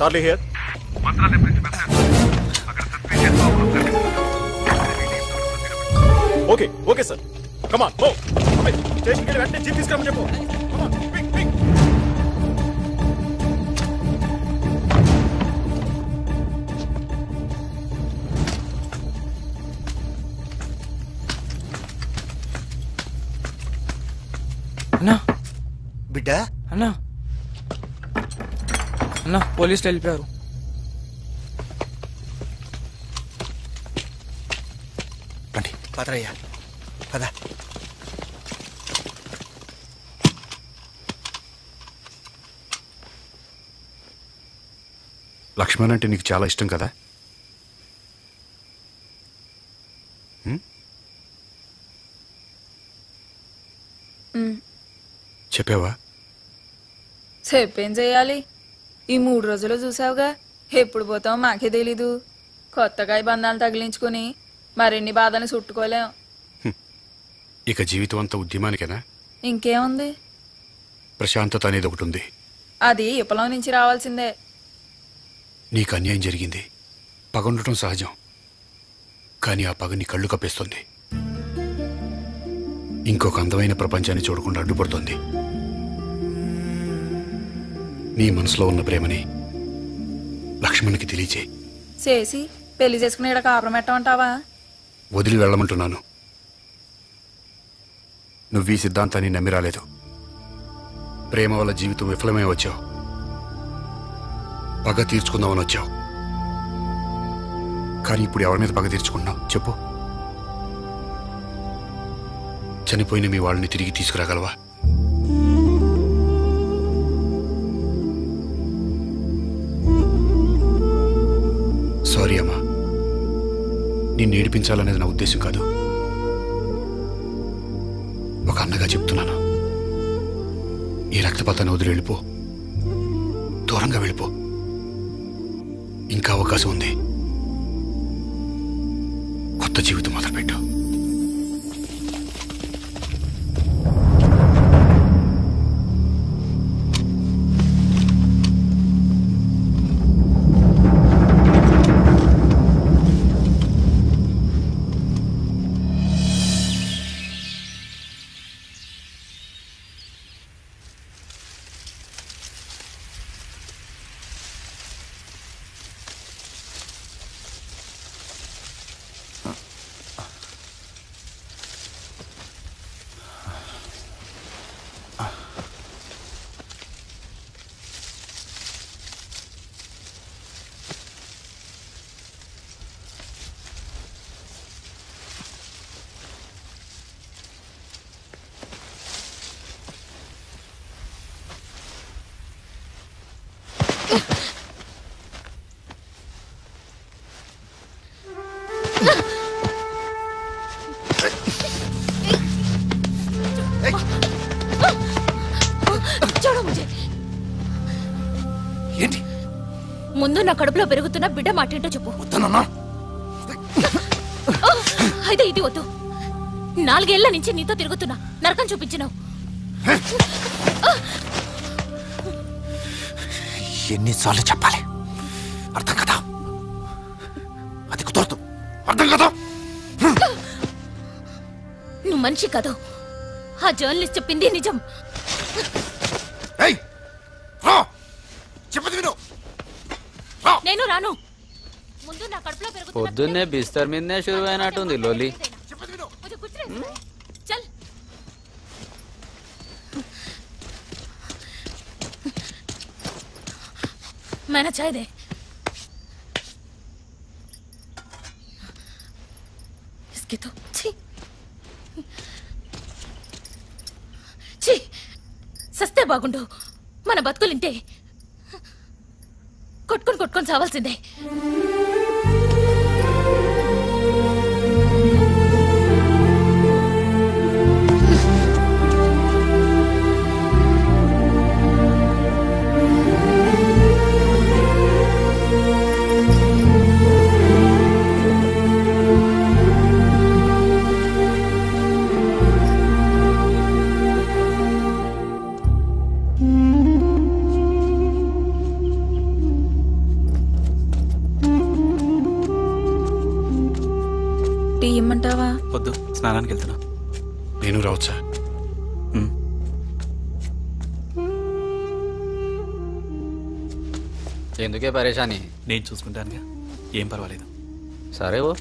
Charlie here. Okay okay sir, come on go. స్టేషన్కి వెళ్ళి వెంటనే జీప్ తీసుకురమ్మని చెప్పు. కమాన్, క్విక్ క్విక్. అన్నా, బిడ్డ. అన్నా అన్నా, పోలీసులు వెళ్ళిపోయారు. రండి. పదరయ్యా, పద. లక్ష్మణ్ అంటే నీకు చాలా ఇష్టం కదా? చెప్పావా? చెప్పేం చెయ్యాలి? ఈ 3 రోజులు చూసావుగా, ఎప్పుడు పోతావు మాకే తెలీదు. కొత్తగా ఈ బంధాలు తగిలించుకుని మరిన్ని బాధలు చుట్టుకోలేం. ఇక జీవితం అంతా ఉద్యమానికేనా? ఇంకేముంది? ప్రశాంతత అనేది ఒకటి ఉంది. అది విప్లవం నుంచి రావాల్సిందే. నీకు అన్యాయం జరిగింది, పగ ఉండటం సహజం. కానీ ఆ పగ నీ కళ్ళు కప్పేస్తుంది. ఇంకొక అందమైన ప్రపంచాన్ని చూడకుండా అడ్డుపడుతోంది. నీ మనసులో ఉన్న ప్రేమని లక్ష్మణ్కి తెలియచేయి. చేసి పెళ్లి చేసుకుని ఇక్కడ కాపురం పెట్టమంటావా? వదిలి వెళ్ళమంటున్నాను. నువ్వు ఈ సిద్ధాంతాన్ని నమ్మి రాలేదు. ప్రేమ వల్ల జీవితం విఫలమై వచ్చావు. పగ తీర్చుకుందామని వచ్చావు. కానీ ఇప్పుడు ఎవరి మీద పగ తీర్చుకుంటున్నావు చెప్పు? చనిపోయిన మీ వాళ్ళని తిరిగి తీసుకురాగలవా? సారీ అమ్మా, నిన్ను ఏడిపించాలనేది నా ఉద్దేశం కాదు. ఒక అన్నగా చెప్తున్నాను, ఈ రక్తపాతాన్ని వదిలి వెళ్ళిపో, దూరంగా వెళ్ళిపో. ఇంకా అవకాశం ఉంది. కొత్త జీవితం మొదలుపెట్టు. ముందు నా కడుపులో పెరుగుతున్న బిడ్డ మాట ఏంటో చెప్పు. అయితే ఇది వద్దు. 4 ఏళ్ల నుంచి నీతో తిరుగుతున్నా, నరకం చూపించినావు. ఎన్నిసార్లు చెప్పాలి? అర్థం కదా? అది కుదరదు. అర్థం కదా? నువ్వు మనిషి కాదు. ఆ జర్నలిస్ట్ చెప్పింది నిజం. చెప్పదు విను. నేను రాను. ముందు నా కడుపులో పెరుగుతున్న పొద్దున్నే బిస్తర్ మీదనే షురు అయినట్టుంది లోలి. చల్. मैंने चाय दे. इसकी तो छी छी సస్తే బాగుండు. మన బతుకులింటే కొట్టుకొని చావాల్సిందే. ఇమ్మంటావా? వద్దు, స్నానానికి వెళ్తున్నా. నేను రావచ్చా? ఎందుకే పరేషాని? నేను చూసుకుంటానుగా, ఏం పర్వాలేదు. సరే ఓ.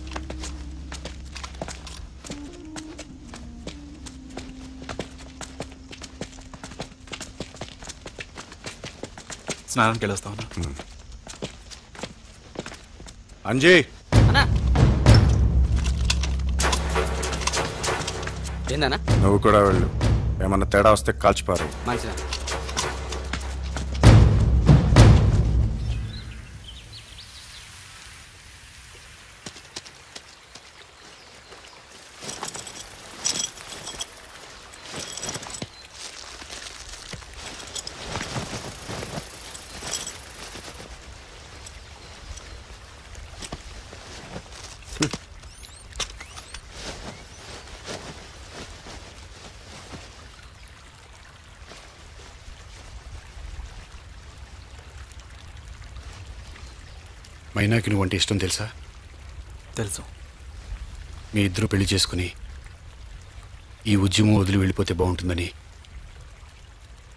స్నానానికి వెళ్ళొస్తా ఉన్నా. అంజీ, ఏందన్నా? నువ్వు కూడా వెళ్ళు. ఏమన్నా తేడా వస్తే కాల్చిపారు. మంచిదా? మైనాకి నువ్వంటే ఇష్టం తెలుసా? తెలుసు. మీ ఇద్దరు పెళ్లి చేసుకుని ఈ ఉద్యమం వదిలి వెళ్ళిపోతే బాగుంటుందని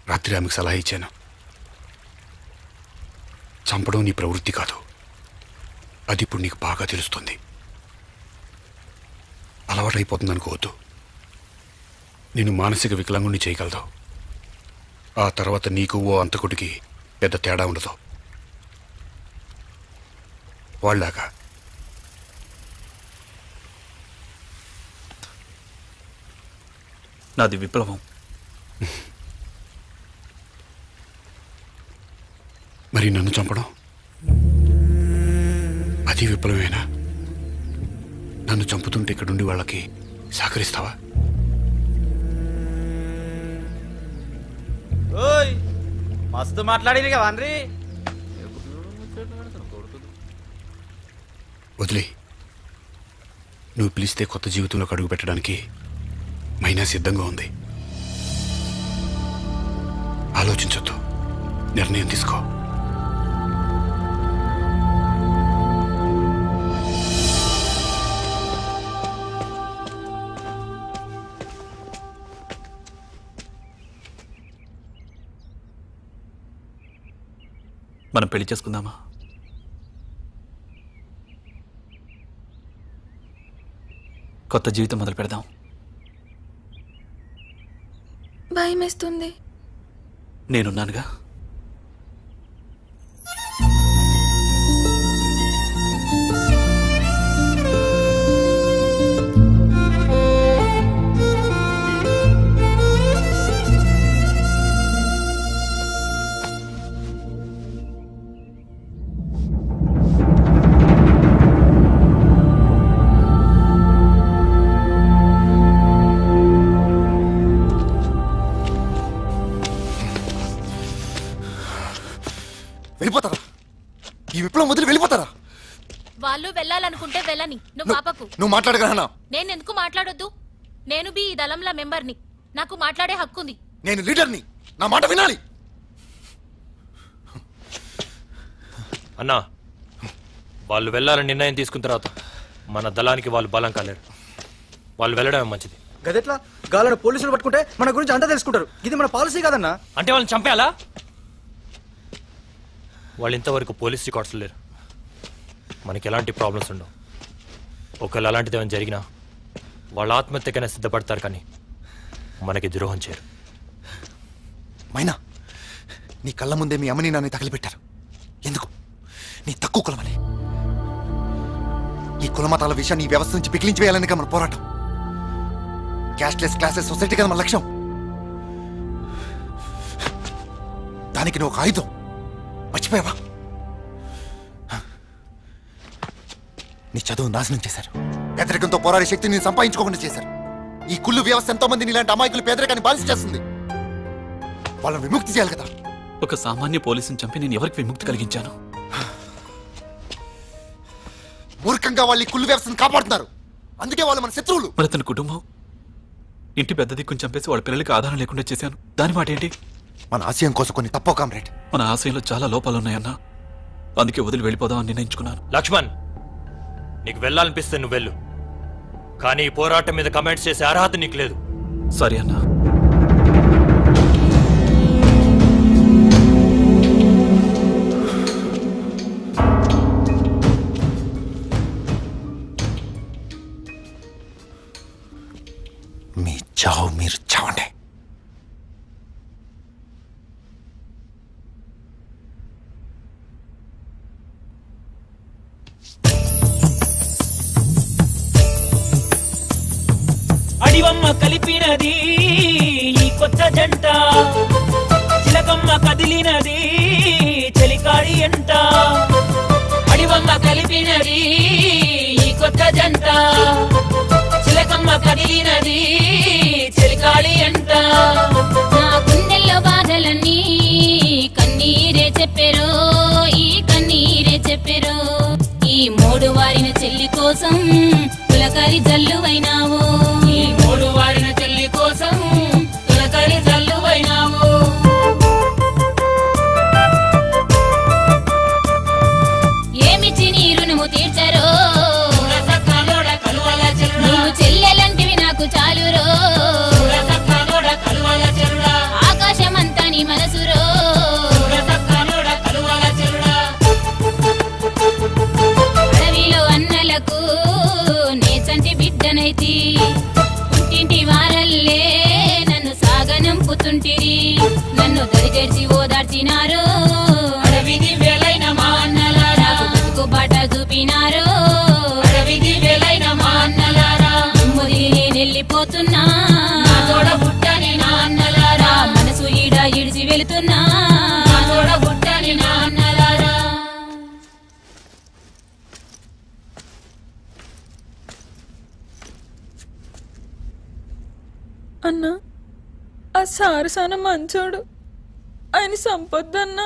రాత్రి ఆమెకు సలహా ఇచ్చాను. చంపడం నీ ప్రవృత్తి కాదు, అది ఇప్పుడు నీకు బాగా తెలుస్తుంది. అలవాటైపోతుంది అనుకోవద్దు. నేను మానసిక వికలాంగుణ్ణి చేయగలదు. ఆ తర్వాత నీకు ఓ అంతకుడికి పెద్ద తేడా ఉండదు. వాళ్ళలాగా నాది విప్లవం. మరి నన్ను చంపడం అది విప్లవేనా? నన్ను చంపుతుంటే ఇక్కడుండి వాళ్ళకి సహకరిస్తావా? ఓయ్ మస్తు మాట్లాడి వాన్రీ. వదిలే, నువ్వు పిలిస్తే కొత్త జీవితంలోకి అడుగు పెట్టడానికి మైనా సిద్ధంగా ఉంది. ఆలోచించొద్దు, నిర్ణయం తీసుకో. మనం పెళ్లి చేసుకుందామా? కొత్త జీవితం మొదలు పెడదాం. భయమేస్తుంది. నేనున్నానుగా. వెళ్ళిపోతారా? ఈ విప్లవం వదిలి వెళ్ళిపోతారా? వాళ్ళు వెళ్ళాలనుకుంటే వెళ్ళని. నువ్వు పాపకు. నువ్వు మాట్లాడగలనా? నేను ఎందుకు మాట్లాడొద్దు? నేను బి ఈ దళంల మెంబర్ని. నాకు మాట్లాడే హక్కుంది. నేను లీడర్ని, నా మాట వినాలి. అన్నా, వాళ్ళు వెళ్ళాలని నిర్ణయం తీసుకున్న తర్వాత మన దళానికి వాళ్ళు బలం కాలేరు. వాళ్ళు వెళ్ళడమే మంచిది. గదెట్లా? గాలను పోలీసులు పట్టుకుంటే మన గురించి అంతా తెలుసుకుంటారు. ఇది మన పాలసీ కాదన్నా. అంటే వాళ్ళని చంపేయాలా? వాళ్ళు ఇంతవరకు పోలీస్ రికార్డ్స్ లేరు. మనకి ఎలాంటి ప్రాబ్లమ్స్ ఉండవు. ఒకవేళ అలాంటిది ఏమైనా జరిగినా వాళ్ళ ఆత్మహత్యకైనా సిద్ధపడతారు, కానీ మనకి ద్రోహం చేయరు. మైనా, నీ కళ్ళ ముందే మీ అమ్మని నాన్న తగిలిపెట్టారు. ఎందుకు? నీ తక్కువ కులమని. ఈ కులమతాల విషయాన్ని ఈ వ్యవస్థ నుంచి పికిలించి వేయాలని మన పోరాటం. క్యాష్లెస్ క్లాసెస్ సొసైటీ కదా మన లక్ష్యం. దానికి నువ్వు ఒక ఆయుధం. మర్చిపోయావా? నీ చదువు నాశనం చేశారు. పేదరికంతో పోరాడే శక్తిని సంపాదించుకోకుండా చేశారు. ఈ కుళ్ళు వ్యవస్థ ఎంతో మందిని ఇలాంటి అమాయకులు పేదరికాన్ని బానిస చేస్తుంది. వాళ్ళని విముక్తి చేయాలి కదా. ఒక సామాన్య పోలీసుని చంపి నేను ఎవరికి విముక్తి కలిగించాను? మూర్ఖంగా వాళ్ళు ఈ కుళ్ళు వ్యవస్థను కాపాడుతున్నారు. అందుకే వాళ్ళు మన శత్రువులు. మరి తన కుటుంబం, ఇంటి పెద్ద దిక్కుని చంపేసి వాళ్ళ పిల్లలకి ఆధారం లేకుండా చేశాను. దాని మాట ఏంటి? మన ఆశయం కోసం కొన్ని తప్పో కామ్రేడ్. మన ఆశయంలో చాలా లోపాలున్నాయన్నా. అందుకే వదిలి వెళ్ళిపోదామని నిర్ణయించుకున్నాను. లక్ష్మణ్, నీకు వెళ్ళాలనిపిస్తే నువ్వు వెళ్ళు, కానీ ఈ పోరాటం మీద కమెంట్స్ చేసే అర్హత నీకు లేదు. సరే అన్నా. మీ చావు మీరు చావండి. అడివమ్మ కలిపినది ఈ కొత్త జంట, చిలకమ్మ కదిలినది చెలికాడి ఎంట. అడివమ్మ కలిపినది ఈ కొత్త జంట, చిలకమ్మ కదిలినది చెలికాడి ఎంట. నా గుండెల్లో బాధలన్నీ కన్నీరే చెప్పెరో, ఈ కన్నీరే చెప్పెరో. ఈ మూడు వారిన చెల్లి కోసం తులకరి జల్లువైనావు. ఈ మూడు వారిన చెల్లి కోసం తులకరి జల్లువైనావు. ఏమిచ్చి నీ రుణము తీర్చరో, నువ్వు చెల్లెలంటివి నాకు చాలురో. ఉంటిరి నన్ను దరిచేర్చి ఓదార్చినారు అడవి దివ్యలైన మా అన్నలారా బతుకు బాట చూపినారు అడవి దివ్యలైన మా అన్నలారా ముదిరి నేను వెళ్ళిపోతున్నా నా తోడ బుట్టని నా అన్నలారా మనసు ఈడ ఇడిచి వెళుతున్నా నా తోడ బుట్టని నా అన్నలారా. అన్నా ఆ సారసాన మంచోడు ఆయన సంపొద్దన్నా.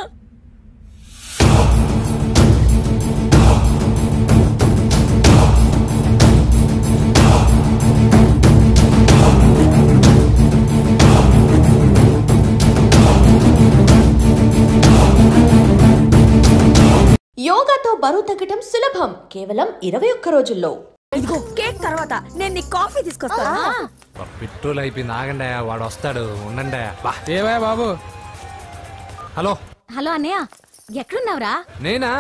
యోగాతో బరువు తగ్గటం సులభం కేవలం 21 రోజుల్లో. ఇదిగో కేక్ తర్వాత నేను నీ కాఫీ తీసుకొస్తాను. పెట్రోల్ అయిపోయింది, ఆగండి, వాడు వస్తాడు, ఉండండి. ఏవయ్యా బాబు. హలో హలో అన్నయ్య, ఎక్కడున్నావురా? నేనా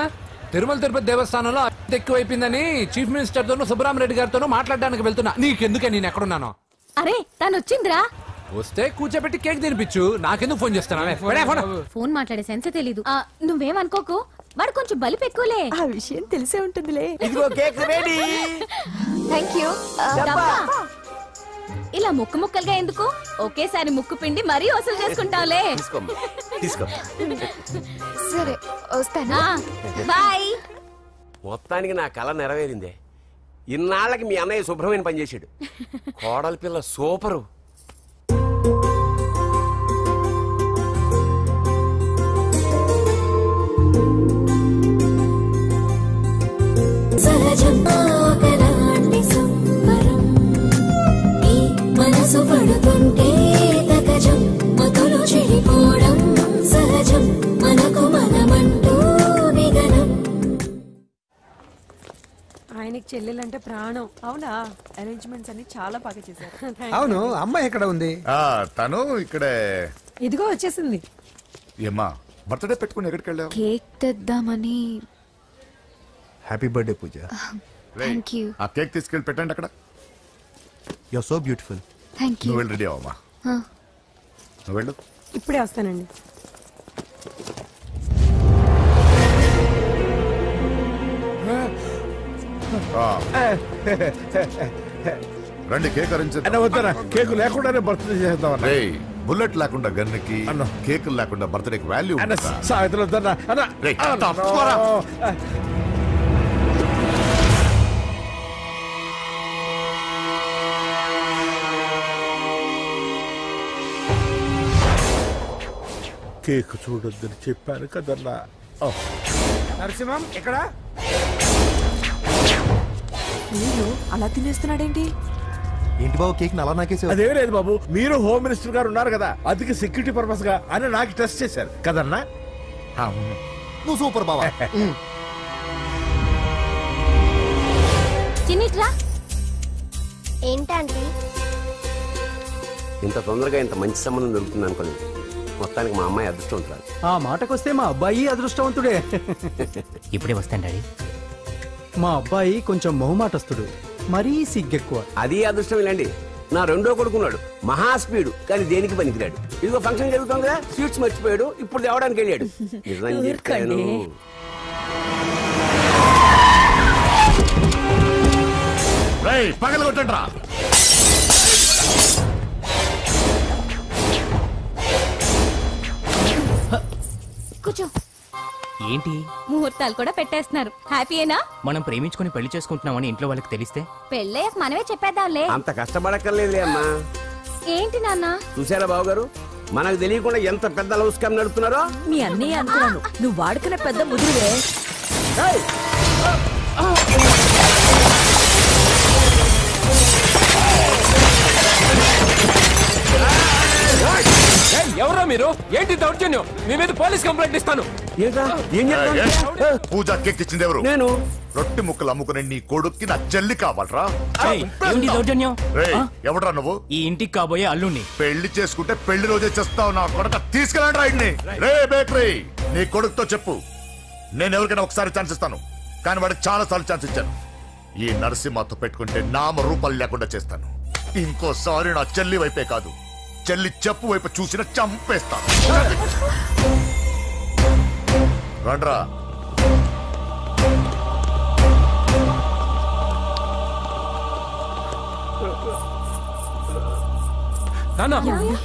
తిరుమల తిరుపతి దేవస్థానంలో ఎక్కువైపోయిందని చీఫ్ మినిస్టర్ తోనూ సుబ్బరామరెడ్డి గారితోనూ మాట్లాడడానికి వెళ్తున్నా. నీకెందుకే నేను ఎక్కడున్నాను? అరే తను వచ్చిందిరా. వస్తే కూర్చోబెట్టి కేక్ తినిపించు, నాకెందుకు ఫోన్ చేస్తాను? ఫోన్ మాట్లాడే సెన్స్ తెలీదు. నువ్వేమనుకోకు, వాడు కొంచెం బలిపు ఎక్కువలే. ఆ విషయం తెలిసే ఉంటుందిలే. ఇదిగో కేక్ రెడీ. థాంక్యూ. ఇలా ముక్కు ముక్కలుగా ఎందుకు, ఒకేసారి ముక్కు పిండి మరీ వసూలు చేసుకుంటావులే. సరే వస్తానా. బాయ్. మొత్తానికి నా కళ నెరవేరిందే. ఇన్నాళ్ళకి మీ అన్నయ్య శుభ్రమైన పనిచేశాడు. కోడల పిల్ల సూపరు. మనసు పడుతుంటే తగజం మతులు చెడిపోవడం సహజం మనకు మనమంటూ నిగనం. ఆయనకి చెల్లెలంటే ప్రాణం. అవునా, అరేంజ్మెంట్స్ అన్ని చాలా బాగా చేశారు. అవును, అమ్మాయి ఎక్కడ ఉంది? తను ఇక్కడే. ఇదిగో వచ్చేసింది. ఏమ్మా బర్త్డే పెట్టుకుని ఎక్కడికి వెళ్ళావు? కేక్ తెద్దామని. Happy birthday Pooja. Thank you. ఆ కేక్ తీసుకెళ్ళి పెట్టండి అక్కడ. You are so beautiful. Thank you. నువ్వు వెళ్ళి రెడీ అవ్వమ్మా. నువ్వు వెళ్ళు. ఇప్పుడే వస్తానండి. రండి కేక్ అరేంజ్ వద్దరా, కేక్ లేకుండానే బర్త్డే చేద్దాం. బుల్లెట్ లేకుండా గన్నుకి, కేక్ లేకుండా బర్త్డేకి వాల్యూ. సాయంత్రం వద్దన్నా. కేక్ చూడొద్దని చెప్పాను కదన్నా. నరసింహం ఇక్కడ అలా తినేస్తున్నాడేంటి? ఏంటి బాబు కేక్ అలా నాకేసావు? అదే లేదు బాబు, మీరు హోమ్ మినిస్టర్ గారు ఉన్నారు కదా, అందుకే సెక్యూరిటీ పర్పస్ గా అని నాకు టెస్ట్ చేశారు కదన్నా. నువ్వు సూపర్ బాబా. చిన్నిట్రా. ఏంటంటే ఇంత తొందరగా ఇంత మంచి సంబంధం దొరుకుతుంది అనుకోలేదు. మొత్తానికి మా అమ్మాయి అదృష్టవంతురాలు. ఆ మాటకొస్తే మా అబ్బాయి అదృష్టవంతుడే. ఇప్పుడే వస్తాను డాడీ. మా అబ్బాయి కొంచెం మొహమాటస్తుడు, మరీ సిగ్గెక్కువ. అది అదృష్టం ఇలాండి. నా రెండో కొడుకున్నాడు, మహా స్పీడు, కానీ దేనికి పనికిరాడు. ఇదిగో ఫంక్షన్ జరుగుతుంది కదా, స్వీట్స్ మర్చిపోయాడు, ఇప్పుడు తేవడానికి వెళ్ళాడు. నిజం చెప్పాను. పగల కొట్టండి రా. కూర్చో. ఏంటి ముహూర్తాలు కూడా పెట్టేస్తున్నారు. హ్యాపీయేనా? మనం ప్రేమించుకుని పెళ్లి చేసుకుంటున్నామని ఇంట్లో వాళ్ళకి తెలిస్తే పెళ్ళయ్యాక మనమే చెప్పేద్దాంలే. అంత కష్టపడక్కర్లేదులే అమ్మా. ఏంటి నాన్న? చూసారా బాబు గారు, మనకు తెలియకుండా ఎంత పెద్ద లవ్ స్కామ్ నడుపుతున్నారో. మీ అన్నయ్య అనుకున్నాను, నువ్వు వాడుకునే పెద్ద ముదురువే. ఎవరా మీరు? ఏంటి దౌర్జన్యం? మీ మీద పోలీస్ కంప్లైంట్ ఇస్తాను. పూజ కేక్ ఇచ్చింది ఎవరు? నేను. రొట్టె ముక్కలు అమ్ముకునే నీ కొడుక్కి నా చెల్లి కావాలరా? ఏంటి దౌర్జన్యం? ఎవడరా నువ్వు? ఈ ఇంటికి కాబోయే అల్లుణ్ణి. పెళ్లి చేసుకుంటే పెళ్లి రోజే చేస్తావు నా కొడుక. తీసుకెళ్ళండి రాయిడ్ని. రే బేకరీ, నీ కొడుకుతో చెప్పు, నేను ఎవరికైనా ఒకసారి ఛాన్స్ ఇస్తాను, కానీ వాడికి చాలా సార్లు ఛాన్స్ ఇచ్చాను. ఈ నరసింహతో పెట్టుకుంటే నామ రూపాలు లేకుండా చేస్తాను. ఇంకోసారి నా చెల్లి వైపే కాదు, చెల్లి చెప్పు వైపు చూసిన చంపేస్తాను. రండ్రా.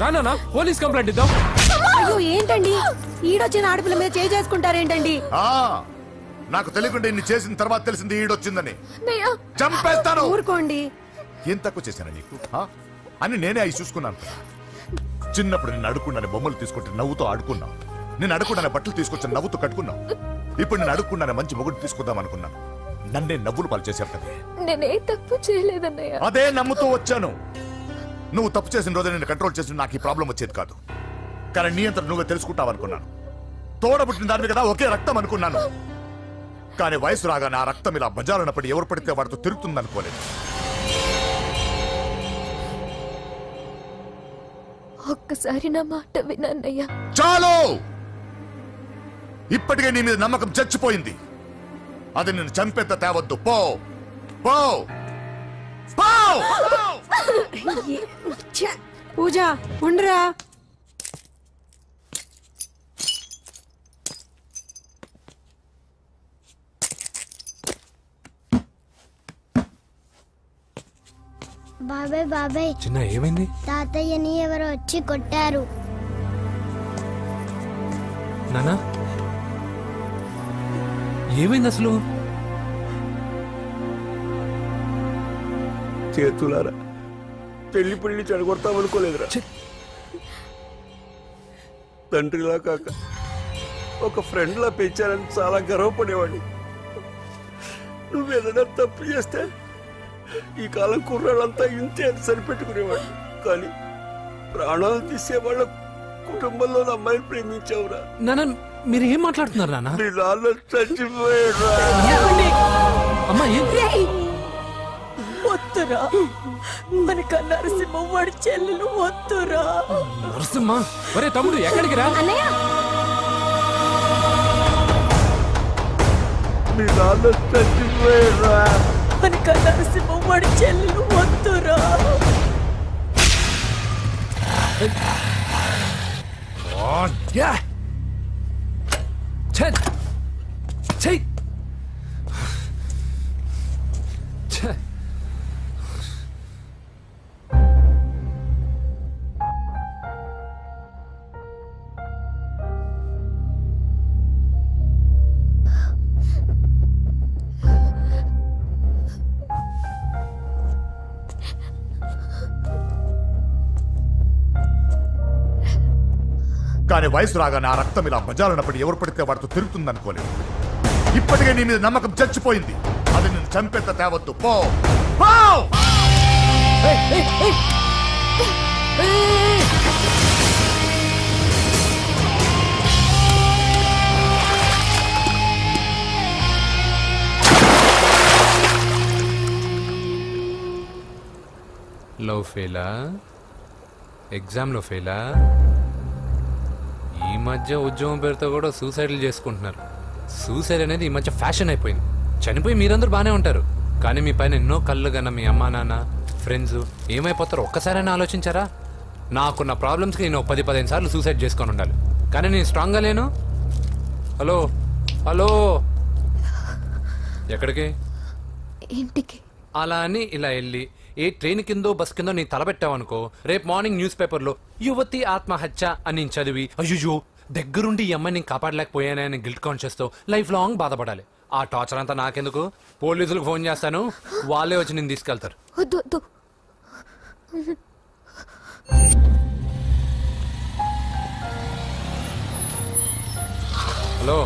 రానా పోలీస్ కంప్లైంట్ ఇద్దాం. అయ్యో ఏంటండి ఈడొచ్చిన ఆడపిల్ల మీద చేసుకుంటారేంటండి? నాకు తెలియకుండా ఇన్ని చేసిన తర్వాత తెలిసింది ఈడొచ్చిందని. చంపేస్తాను. ఊరుకోండి. ఏం తక్కువ చేశాను నీకు అని నేనే అవి చూసుకున్నాను. చిన్నప్పుడు నేను అడుక్కున్నాను బొమ్మలు తీసుకుంటే నవ్వుతో ఆడుకున్నావు. నేను అడుక్కున్నాను బట్టలు తీసుకొచ్చి నవ్వుతో కట్టుకున్నావు. ఇప్పుడు నేను అడుక్కున్నాను మంచి మొగుడు తీసుకుందాం అనుకున్నాను. నన్నే నవ్వులు పాలు చేశారు కదా. నేనే తప్పు చేయలేదన్నయ్య. అదే నమ్ముతూ వచ్చాను. నువ్వు తప్పు చేసిన రోజు నేను కంట్రోల్ చేసిన నాకు ఈ ప్రాబ్లం వచ్చేది కాదు. కానీ నీ అంతా నువ్వే తెలుసుకుంటావు అనుకున్నాను. తోడబుట్టిన దాని కదా ఒకే రక్తం అనుకున్నాను. కానీ వయసు రాగానే ఆ రక్తం ఇలా బజారునప్పుడు ఎవరు పడితే వాడితో తిరుగుతుంది అనుకోలేదు. ఒక్కసారి నా మాట వినన్నయ్య. చాలు. ఇప్పటికే నీ మీద నమ్మకం చచ్చిపోయింది. అది నిన్ను చంపేత తేవద్దు. పో పో పో. పూజ ఉండరా. బాబాయ్ బాబాయ్ చిన్న ఏమైంది? తాతయ్యని ఎవరో వచ్చి కొట్టారు. నానా ఏమైంది అసలు? చేతులారా పెళ్లి పెళ్లి చెడగొడతామనుకోలేదురా. తండ్రిలా కాక ఒక ఫ్రెండ్లా పెంచాలని చాలా గర్వపడేవాడిని. నువ్వేదైనా తప్పు చేస్తే ఈ కాలం కుర్రాళ్ళంతా ఇంతే సరిపెట్టుకునేవాడు. కానీ ప్రాణాలు తీసేవాళ్ళ కుటుంబంలో అమ్మాయిని ప్రేమించావురా. నాన్న మీరు ఏం మాట్లాడుతున్నారు నాన్న? నీ నాన్న చచ్చిపోయాడు. వద్దురా మనక నరసింహ వాడి చెల్లెలు వద్దురా. నరసింహ ఒరే తమ్ముడు ఎక్కడికి రా. నీ నాన్న చచ్చిపోయాడు. మనక నరసింహ వాడి చెల్లెలు వద్దురా. కానీ వయసు రాగానే ఆ రక్తం ఇలా బజారునప్పుడు ఎవరు పడితే వాడితో తిరుగుతుంది అనుకోలేదు. ఇప్పటికే నీ మీద నమ్మకం చచ్చిపోయింది. అది నిన్ను చంపేత తేవద్దు. పో పో. లవ్ ఫెయిలా? ఎగ్జామ్లో ఫెయిలా? ఈ మధ్య ఉద్యోగం పేరుతో కూడా సూసైడ్లు చేసుకుంటున్నారు. సూసైడ్ అనేది ఈ మధ్య ఫ్యాషన్ అయిపోయింది. చనిపోయి మీరందరూ బాగానే ఉంటారు, కానీ మీ పైన ఎన్నో కళ్ళు కన్నా మీ అమ్మా నాన్న ఫ్రెండ్స్ ఏమైపోతారో ఒక్కసారైనా ఆలోచించారా? నాకున్న ప్రాబ్లమ్స్కి నేను 10-15 సార్లు సూసైడ్ చేసుకొని ఉండాలి, కానీ నేను స్ట్రాంగ్గా లేను. హలో హలో ఎక్కడికి? ఇంటికి. అలా అని ఇలా వెళ్ళి ఏ ట్రైన్ కిందో బస్ కిందో నీ తలబెట్టావనుకో, రేపు మార్నింగ్ న్యూస్ పేపర్లో యువతి ఆత్మహత్య అని నేను చదివి అయ్యో దగ్గరుండి ఈ అమ్మాయి నేను కాపాడలేకపోయానే అని గిల్ట్ కాన్షియస్తో లైఫ్ లాంగ్ బాధపడాలి. ఆ టార్చర్ అంతా నాకెందుకు? పోలీసులకు ఫోన్ చేస్తాను, వాళ్ళే వచ్చి నేను తీసుకెళ్తారు. వద్దు వద్దు. హలో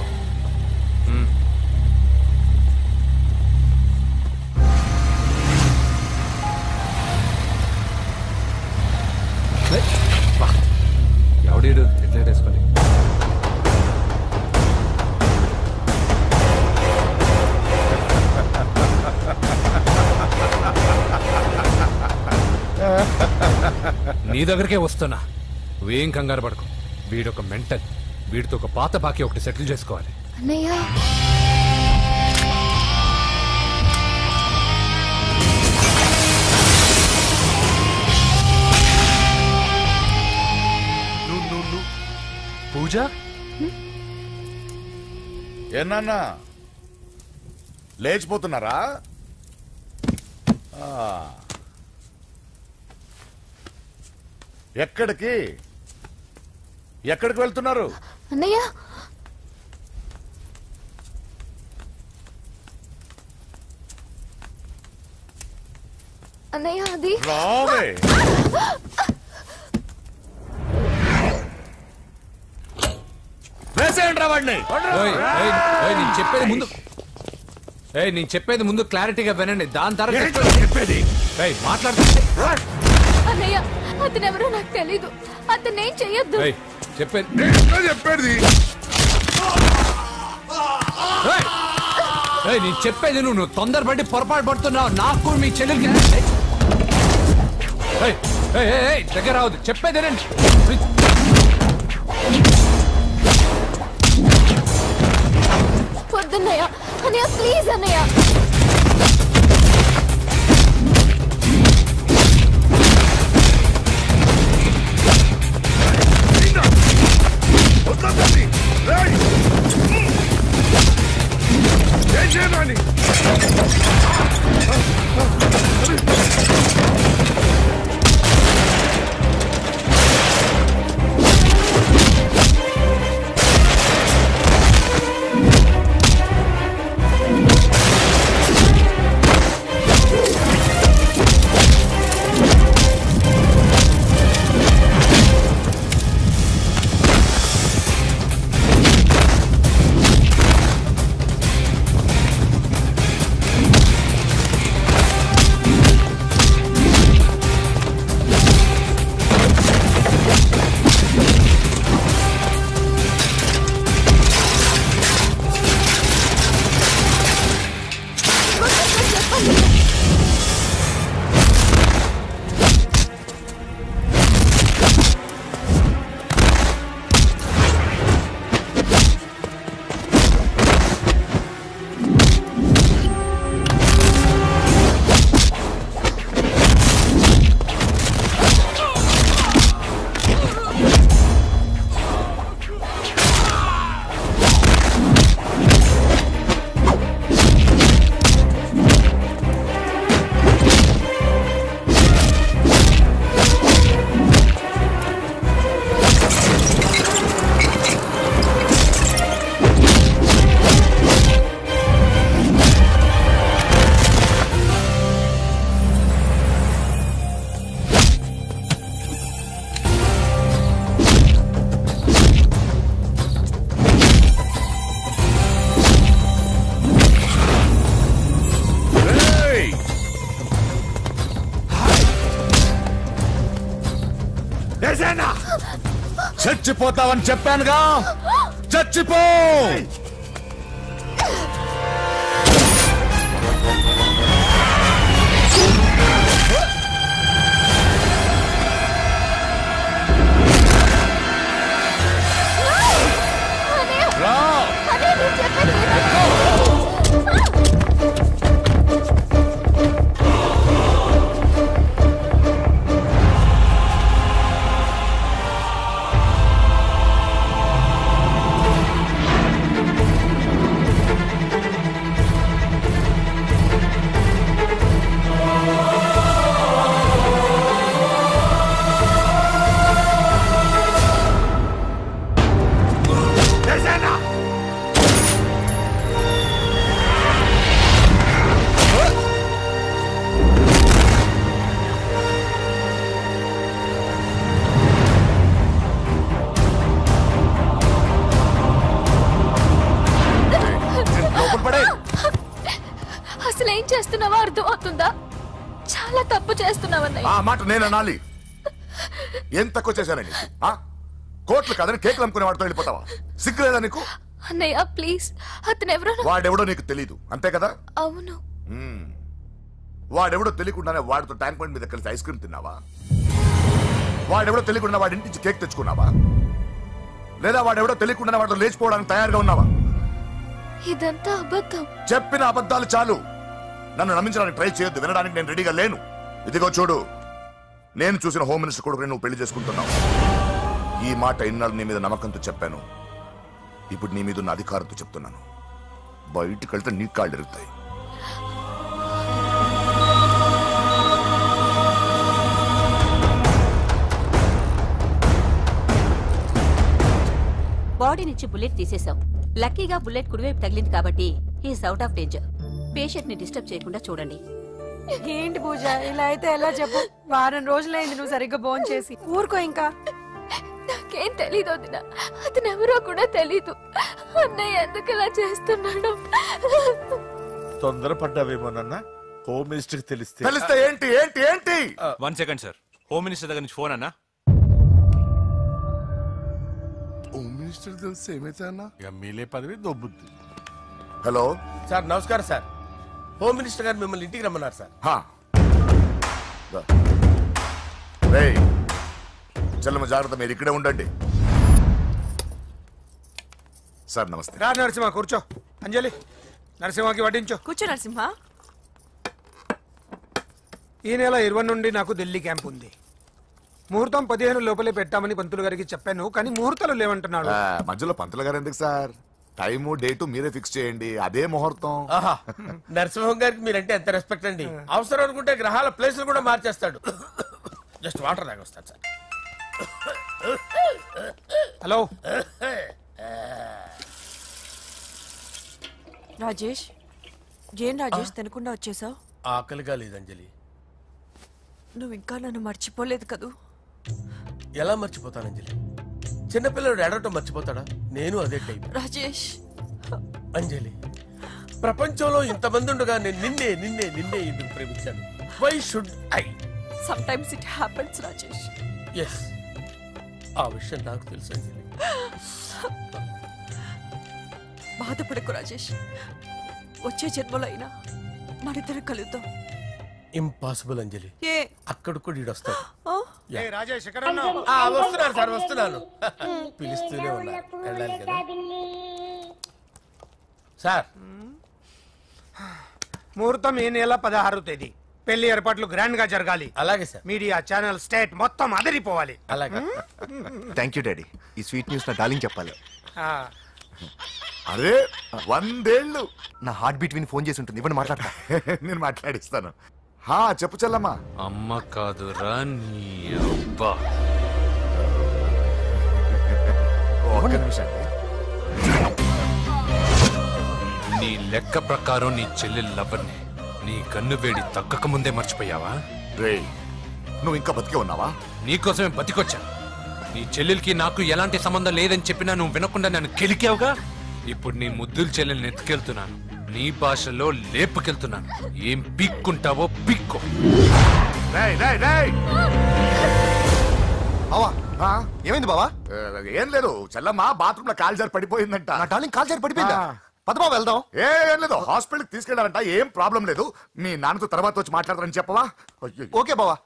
ఎవడీడు హెడ్లైట్ వేసుకొని? నీ దగ్గరికే వస్తున్నా, నువ్వేం కంగారు పడకు. వీడొక మెంటల్, వీడితో ఒక పాత బాకీ ఒకటి సెటిల్ చేసుకోవాలి. అన్నయ్య పూజ ఏనా లేచిపోతున్నారా? ఎక్కడికి ఎక్కడికి వెళ్తున్నారు? అన్నయ్య అన్నయ్య అది రావే. నేను చెప్పేది ముందు క్లారిటీగా వినండి, దాని తర్వాత చెప్పేది మాట్లాడుతుంది. అన్నయ్య అతనెవరో నాకు తెలీదు, అతనేం చెయ్యొద్దు. చెప్పేది నేను చెప్పేది నువ్వు తొందరపడి పొరపాటు పడుతున్నావు. నాకు మీ చెల్లెలకి దగ్గర రావద్దు, చెప్పేది రండి. వద్దన్నయ్య, అన్నయ్య ప్లీజ్ అన్నయ్య. చచ్చిపోతావని చెప్పానుగా, చచ్చిపో. అసలు ఏం చేస్తున్నావో అర్థం అవుతుందా? చాలా తప్పు చేస్తున్నావన్నయ్య. ఆ మాట నేను అనాలి? ఏం తక్కువ చేశానండి? కోట్లు కాదని కేకులు అమ్ముకునే వాడితో వెళ్ళిపోతావా? సిగ్గులేదా నీకు? అన్నయ్య ప్లీజ్, అతనెవరో వాడెవడో నీకు తెలీదు అంతే కదా? అవును. వాడెవడో తెలియకుండానే వాడితో ట్యాంక్ పాయింట్ మీద కలిసి ఐస్ క్రీమ్ తిన్నావా? వాడెవడో తెలియకుండా వాడి ఇంటి నుంచి కేక్ తెచ్చుకున్నావా? లేదా వాడెవడో తెలియకుండా వాడితో లేచిపోవడానికి తయారుగా ఉన్నావా? ఇదంతా అబద్ధం. చెప్పిన అబద్ధాలు చాలు. నన్ను నమ్మించడానికి ట్రై చేయొద్దు. వినడానికి నేను రెడీగా లేను. ఇదిగో చూడు, నేను చూసిన హోమ్ మినిస్టర్ కొడుకుని నువ్వు పెళ్లి చేసుకుంటున్నావు. ఈ మాట ఇన్నాళ్ళు నీ మీద నమ్మకంతో చెప్పాను. ఇప్పుడు నీ మీద ఉన్న అధికారంతో చెప్తున్నాను. బయటికి వెళ్తే నీ కాళ్ళు ఎరుగుతాయి. బాడీ నుంచి బుల్లెట్ తీసేశాం. లక్కీగా బుల్లెట్ కుడివైపు తగిలింది కాబట్టి he's out of danger. Patient ని డిస్టర్బ్ చేయకుండా చూడండి. ఏంటి పూజ ఇలా అయితే ఎలా చెప్పు? వారం రోజులైంది నువ్వు సరిగ్గా భోజనం చేసి. ఊరుకో ఇంకా. నాకేం తెలీదు వదిన, అతను ఎవరో కూడా తెలీదు. అన్నయ్య ఎందుకు ఇలా చేస్తున్నాడు? తొందరపడ్డావేమోనన్నా. హోమ్ మినిస్టర్ తెలిస్తే ఏంటి ఏంటి ఏంటి? 1 సెకండ్ సార్. హోమ్ మినిస్టర్ దగ్గర నుంచి ఫోన్ అన్నా. హోమ్ మినిస్టర్ తెలిస్తే ఏమైతే అన్నా? ఎమ్మెల్యే పదవి దొబ్బుద్ది. హలో సార్, నమస్కారం సార్. హోమ్ మినిస్టర్ గారు మిమ్మల్ని ఇంటికి రమ్మన్నారు సార్. చెల్లమ్మ జాగ్రత్త, మీరు ఇక్కడే ఉండండి. సార్ నమస్తే. రా నరసింహ, కూర్చో. అంజలి, నరసింహకి వడ్డించో. కూర్చో నరసింహ. ఈ నెల 20 నుండి నాకు ఢిల్లీ క్యాంప్ ఉంది. ముహూర్తం 15 లోపలే పెట్టామని పంతులు గారికి చెప్పాను, కానీ ముహూర్తాలు లేవంటున్నాడు. మధ్యలో పంతులు గారు ఎందుకు సార్? టైము డేటు మీరే ఫిక్స్ చేయండి, అదే ముహూర్తం. నరసింహం గారికి మీరంటే ఎంత రెస్పెక్ట్ అండి. అవసరం అనుకుంటే గ్రహాల ప్లేసులు కూడా మార్చేస్తాడు. జస్ట్ వాటర్ తాగొస్తాడు సార్. హలో రాజేష్. ఏం రాజేష్ తినకుండా వచ్చేసావు? ఆకలిగా లేదు అంజలి. నువ్వు ఇంకా నన్ను మర్చిపోలేదు కదూ? ఎలా మర్చిపోతాను అంజలి? చిన్నపిల్లడు ఏడవటం మర్చిపోతాడా? నేను అదే టైప్. రాజేష్. అంజలి, ప్రపంచంలో ఇంతమంది ఉండగా నేను నిన్నే నిన్నే నిన్నే ఎందుకు ప్రేమించాను? Why should I? Sometimes it happens Rajesh. Yes, ఆ విషయం నాకు తెలుసు అంజలి. బాధపడకు రాజేష్. వచ్చే జన్మలో అయినా మనిద్దరు కలుద్దాం. ఇంపాసిబుల్ అంజలి. ఏ అక్కడ కూడా ఈడొస్తాడు. రాజేష్ ఎక్కడ? వస్తున్నాను సార్, వస్తున్నాను. పిలుస్తూనే ఉన్నారు, వెళ్ళాలి కదా సార్. ముహూర్తం ఈ నెల 16వ తేదీ. పెళ్లి ఏర్పాట్లు గ్రాండ్ గా జరగాలి. అలాగే సార్. మీడియా ఛానల్ స్టేట్ మొత్తం అదిరిపోవాలి. అలాగే. Thank you daddy. ఈ స్వీట్ న్యూస్ నా డార్లింగ్ చెప్పాలి. అరే 100 ఏళ్ళు. నా హార్ట్ బీట్ విని ఫోన్ చేసి ఉంటుంది. ఇవ్వండి మాట్లాడతా. నేను మాట్లాడిస్తాను. చెప్పు చెల్లమ్మా. అమ్మ కాదురా నీ అబ్బా. ఒక్క నిమిషం. నీ లెక్క ప్రకారం నీ చెల్లెలు లవర్ని నీ కన్ను వేడి తగ్గక ముందే మర్చిపోయావా? రే, నువ్వు ఇంకా బతికే ఉన్నావా? నీకోసమే బతికొచ్చాను. నీ చెల్లెలకి నాకు ఎలాంటి సంబంధం లేదని చెప్పినా నువ్వు వినకుండా నన్ను కెలికావుగా. ఇప్పుడు నీ ముద్దుల చెల్లెల్ని ఎత్తుకెళ్తున్నాను. నీ భాషలో లేపుకెళ్తున్నాను. ఏం పిక్కుంటావో పిక్కో. ఏమైంది బావా? ఏం లేదు, చెల్లమ్మ బాత్రూమ్ లో కాలు జారి పడిపోయిందంట. నా డార్లింగ్ కాలు జారి పడిపోయిందా? పదమా వెళ్దాం. ఏం లేదు, హాస్పిటల్కి తీసుకెళ్లారంట. ఏం ప్రాబ్లం లేదు. మీ నాన్నతో తర్వాత వచ్చి మాట్లాడతారని చెప్పవా? ఓకే బావా.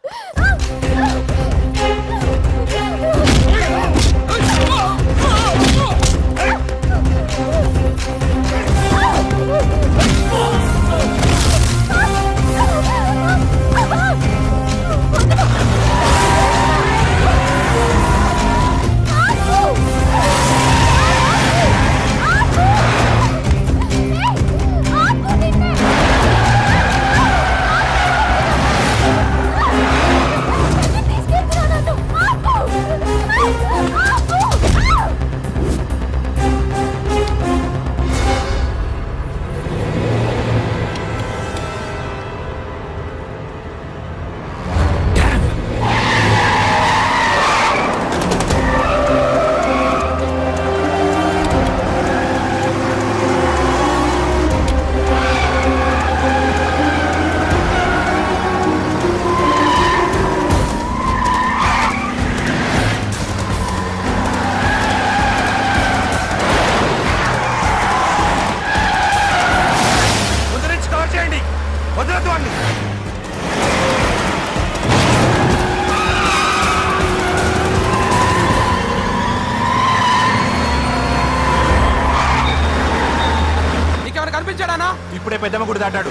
కనిపించాడానా? ఇప్పుడే పెద్దమ్మ గుడి దాటాడు.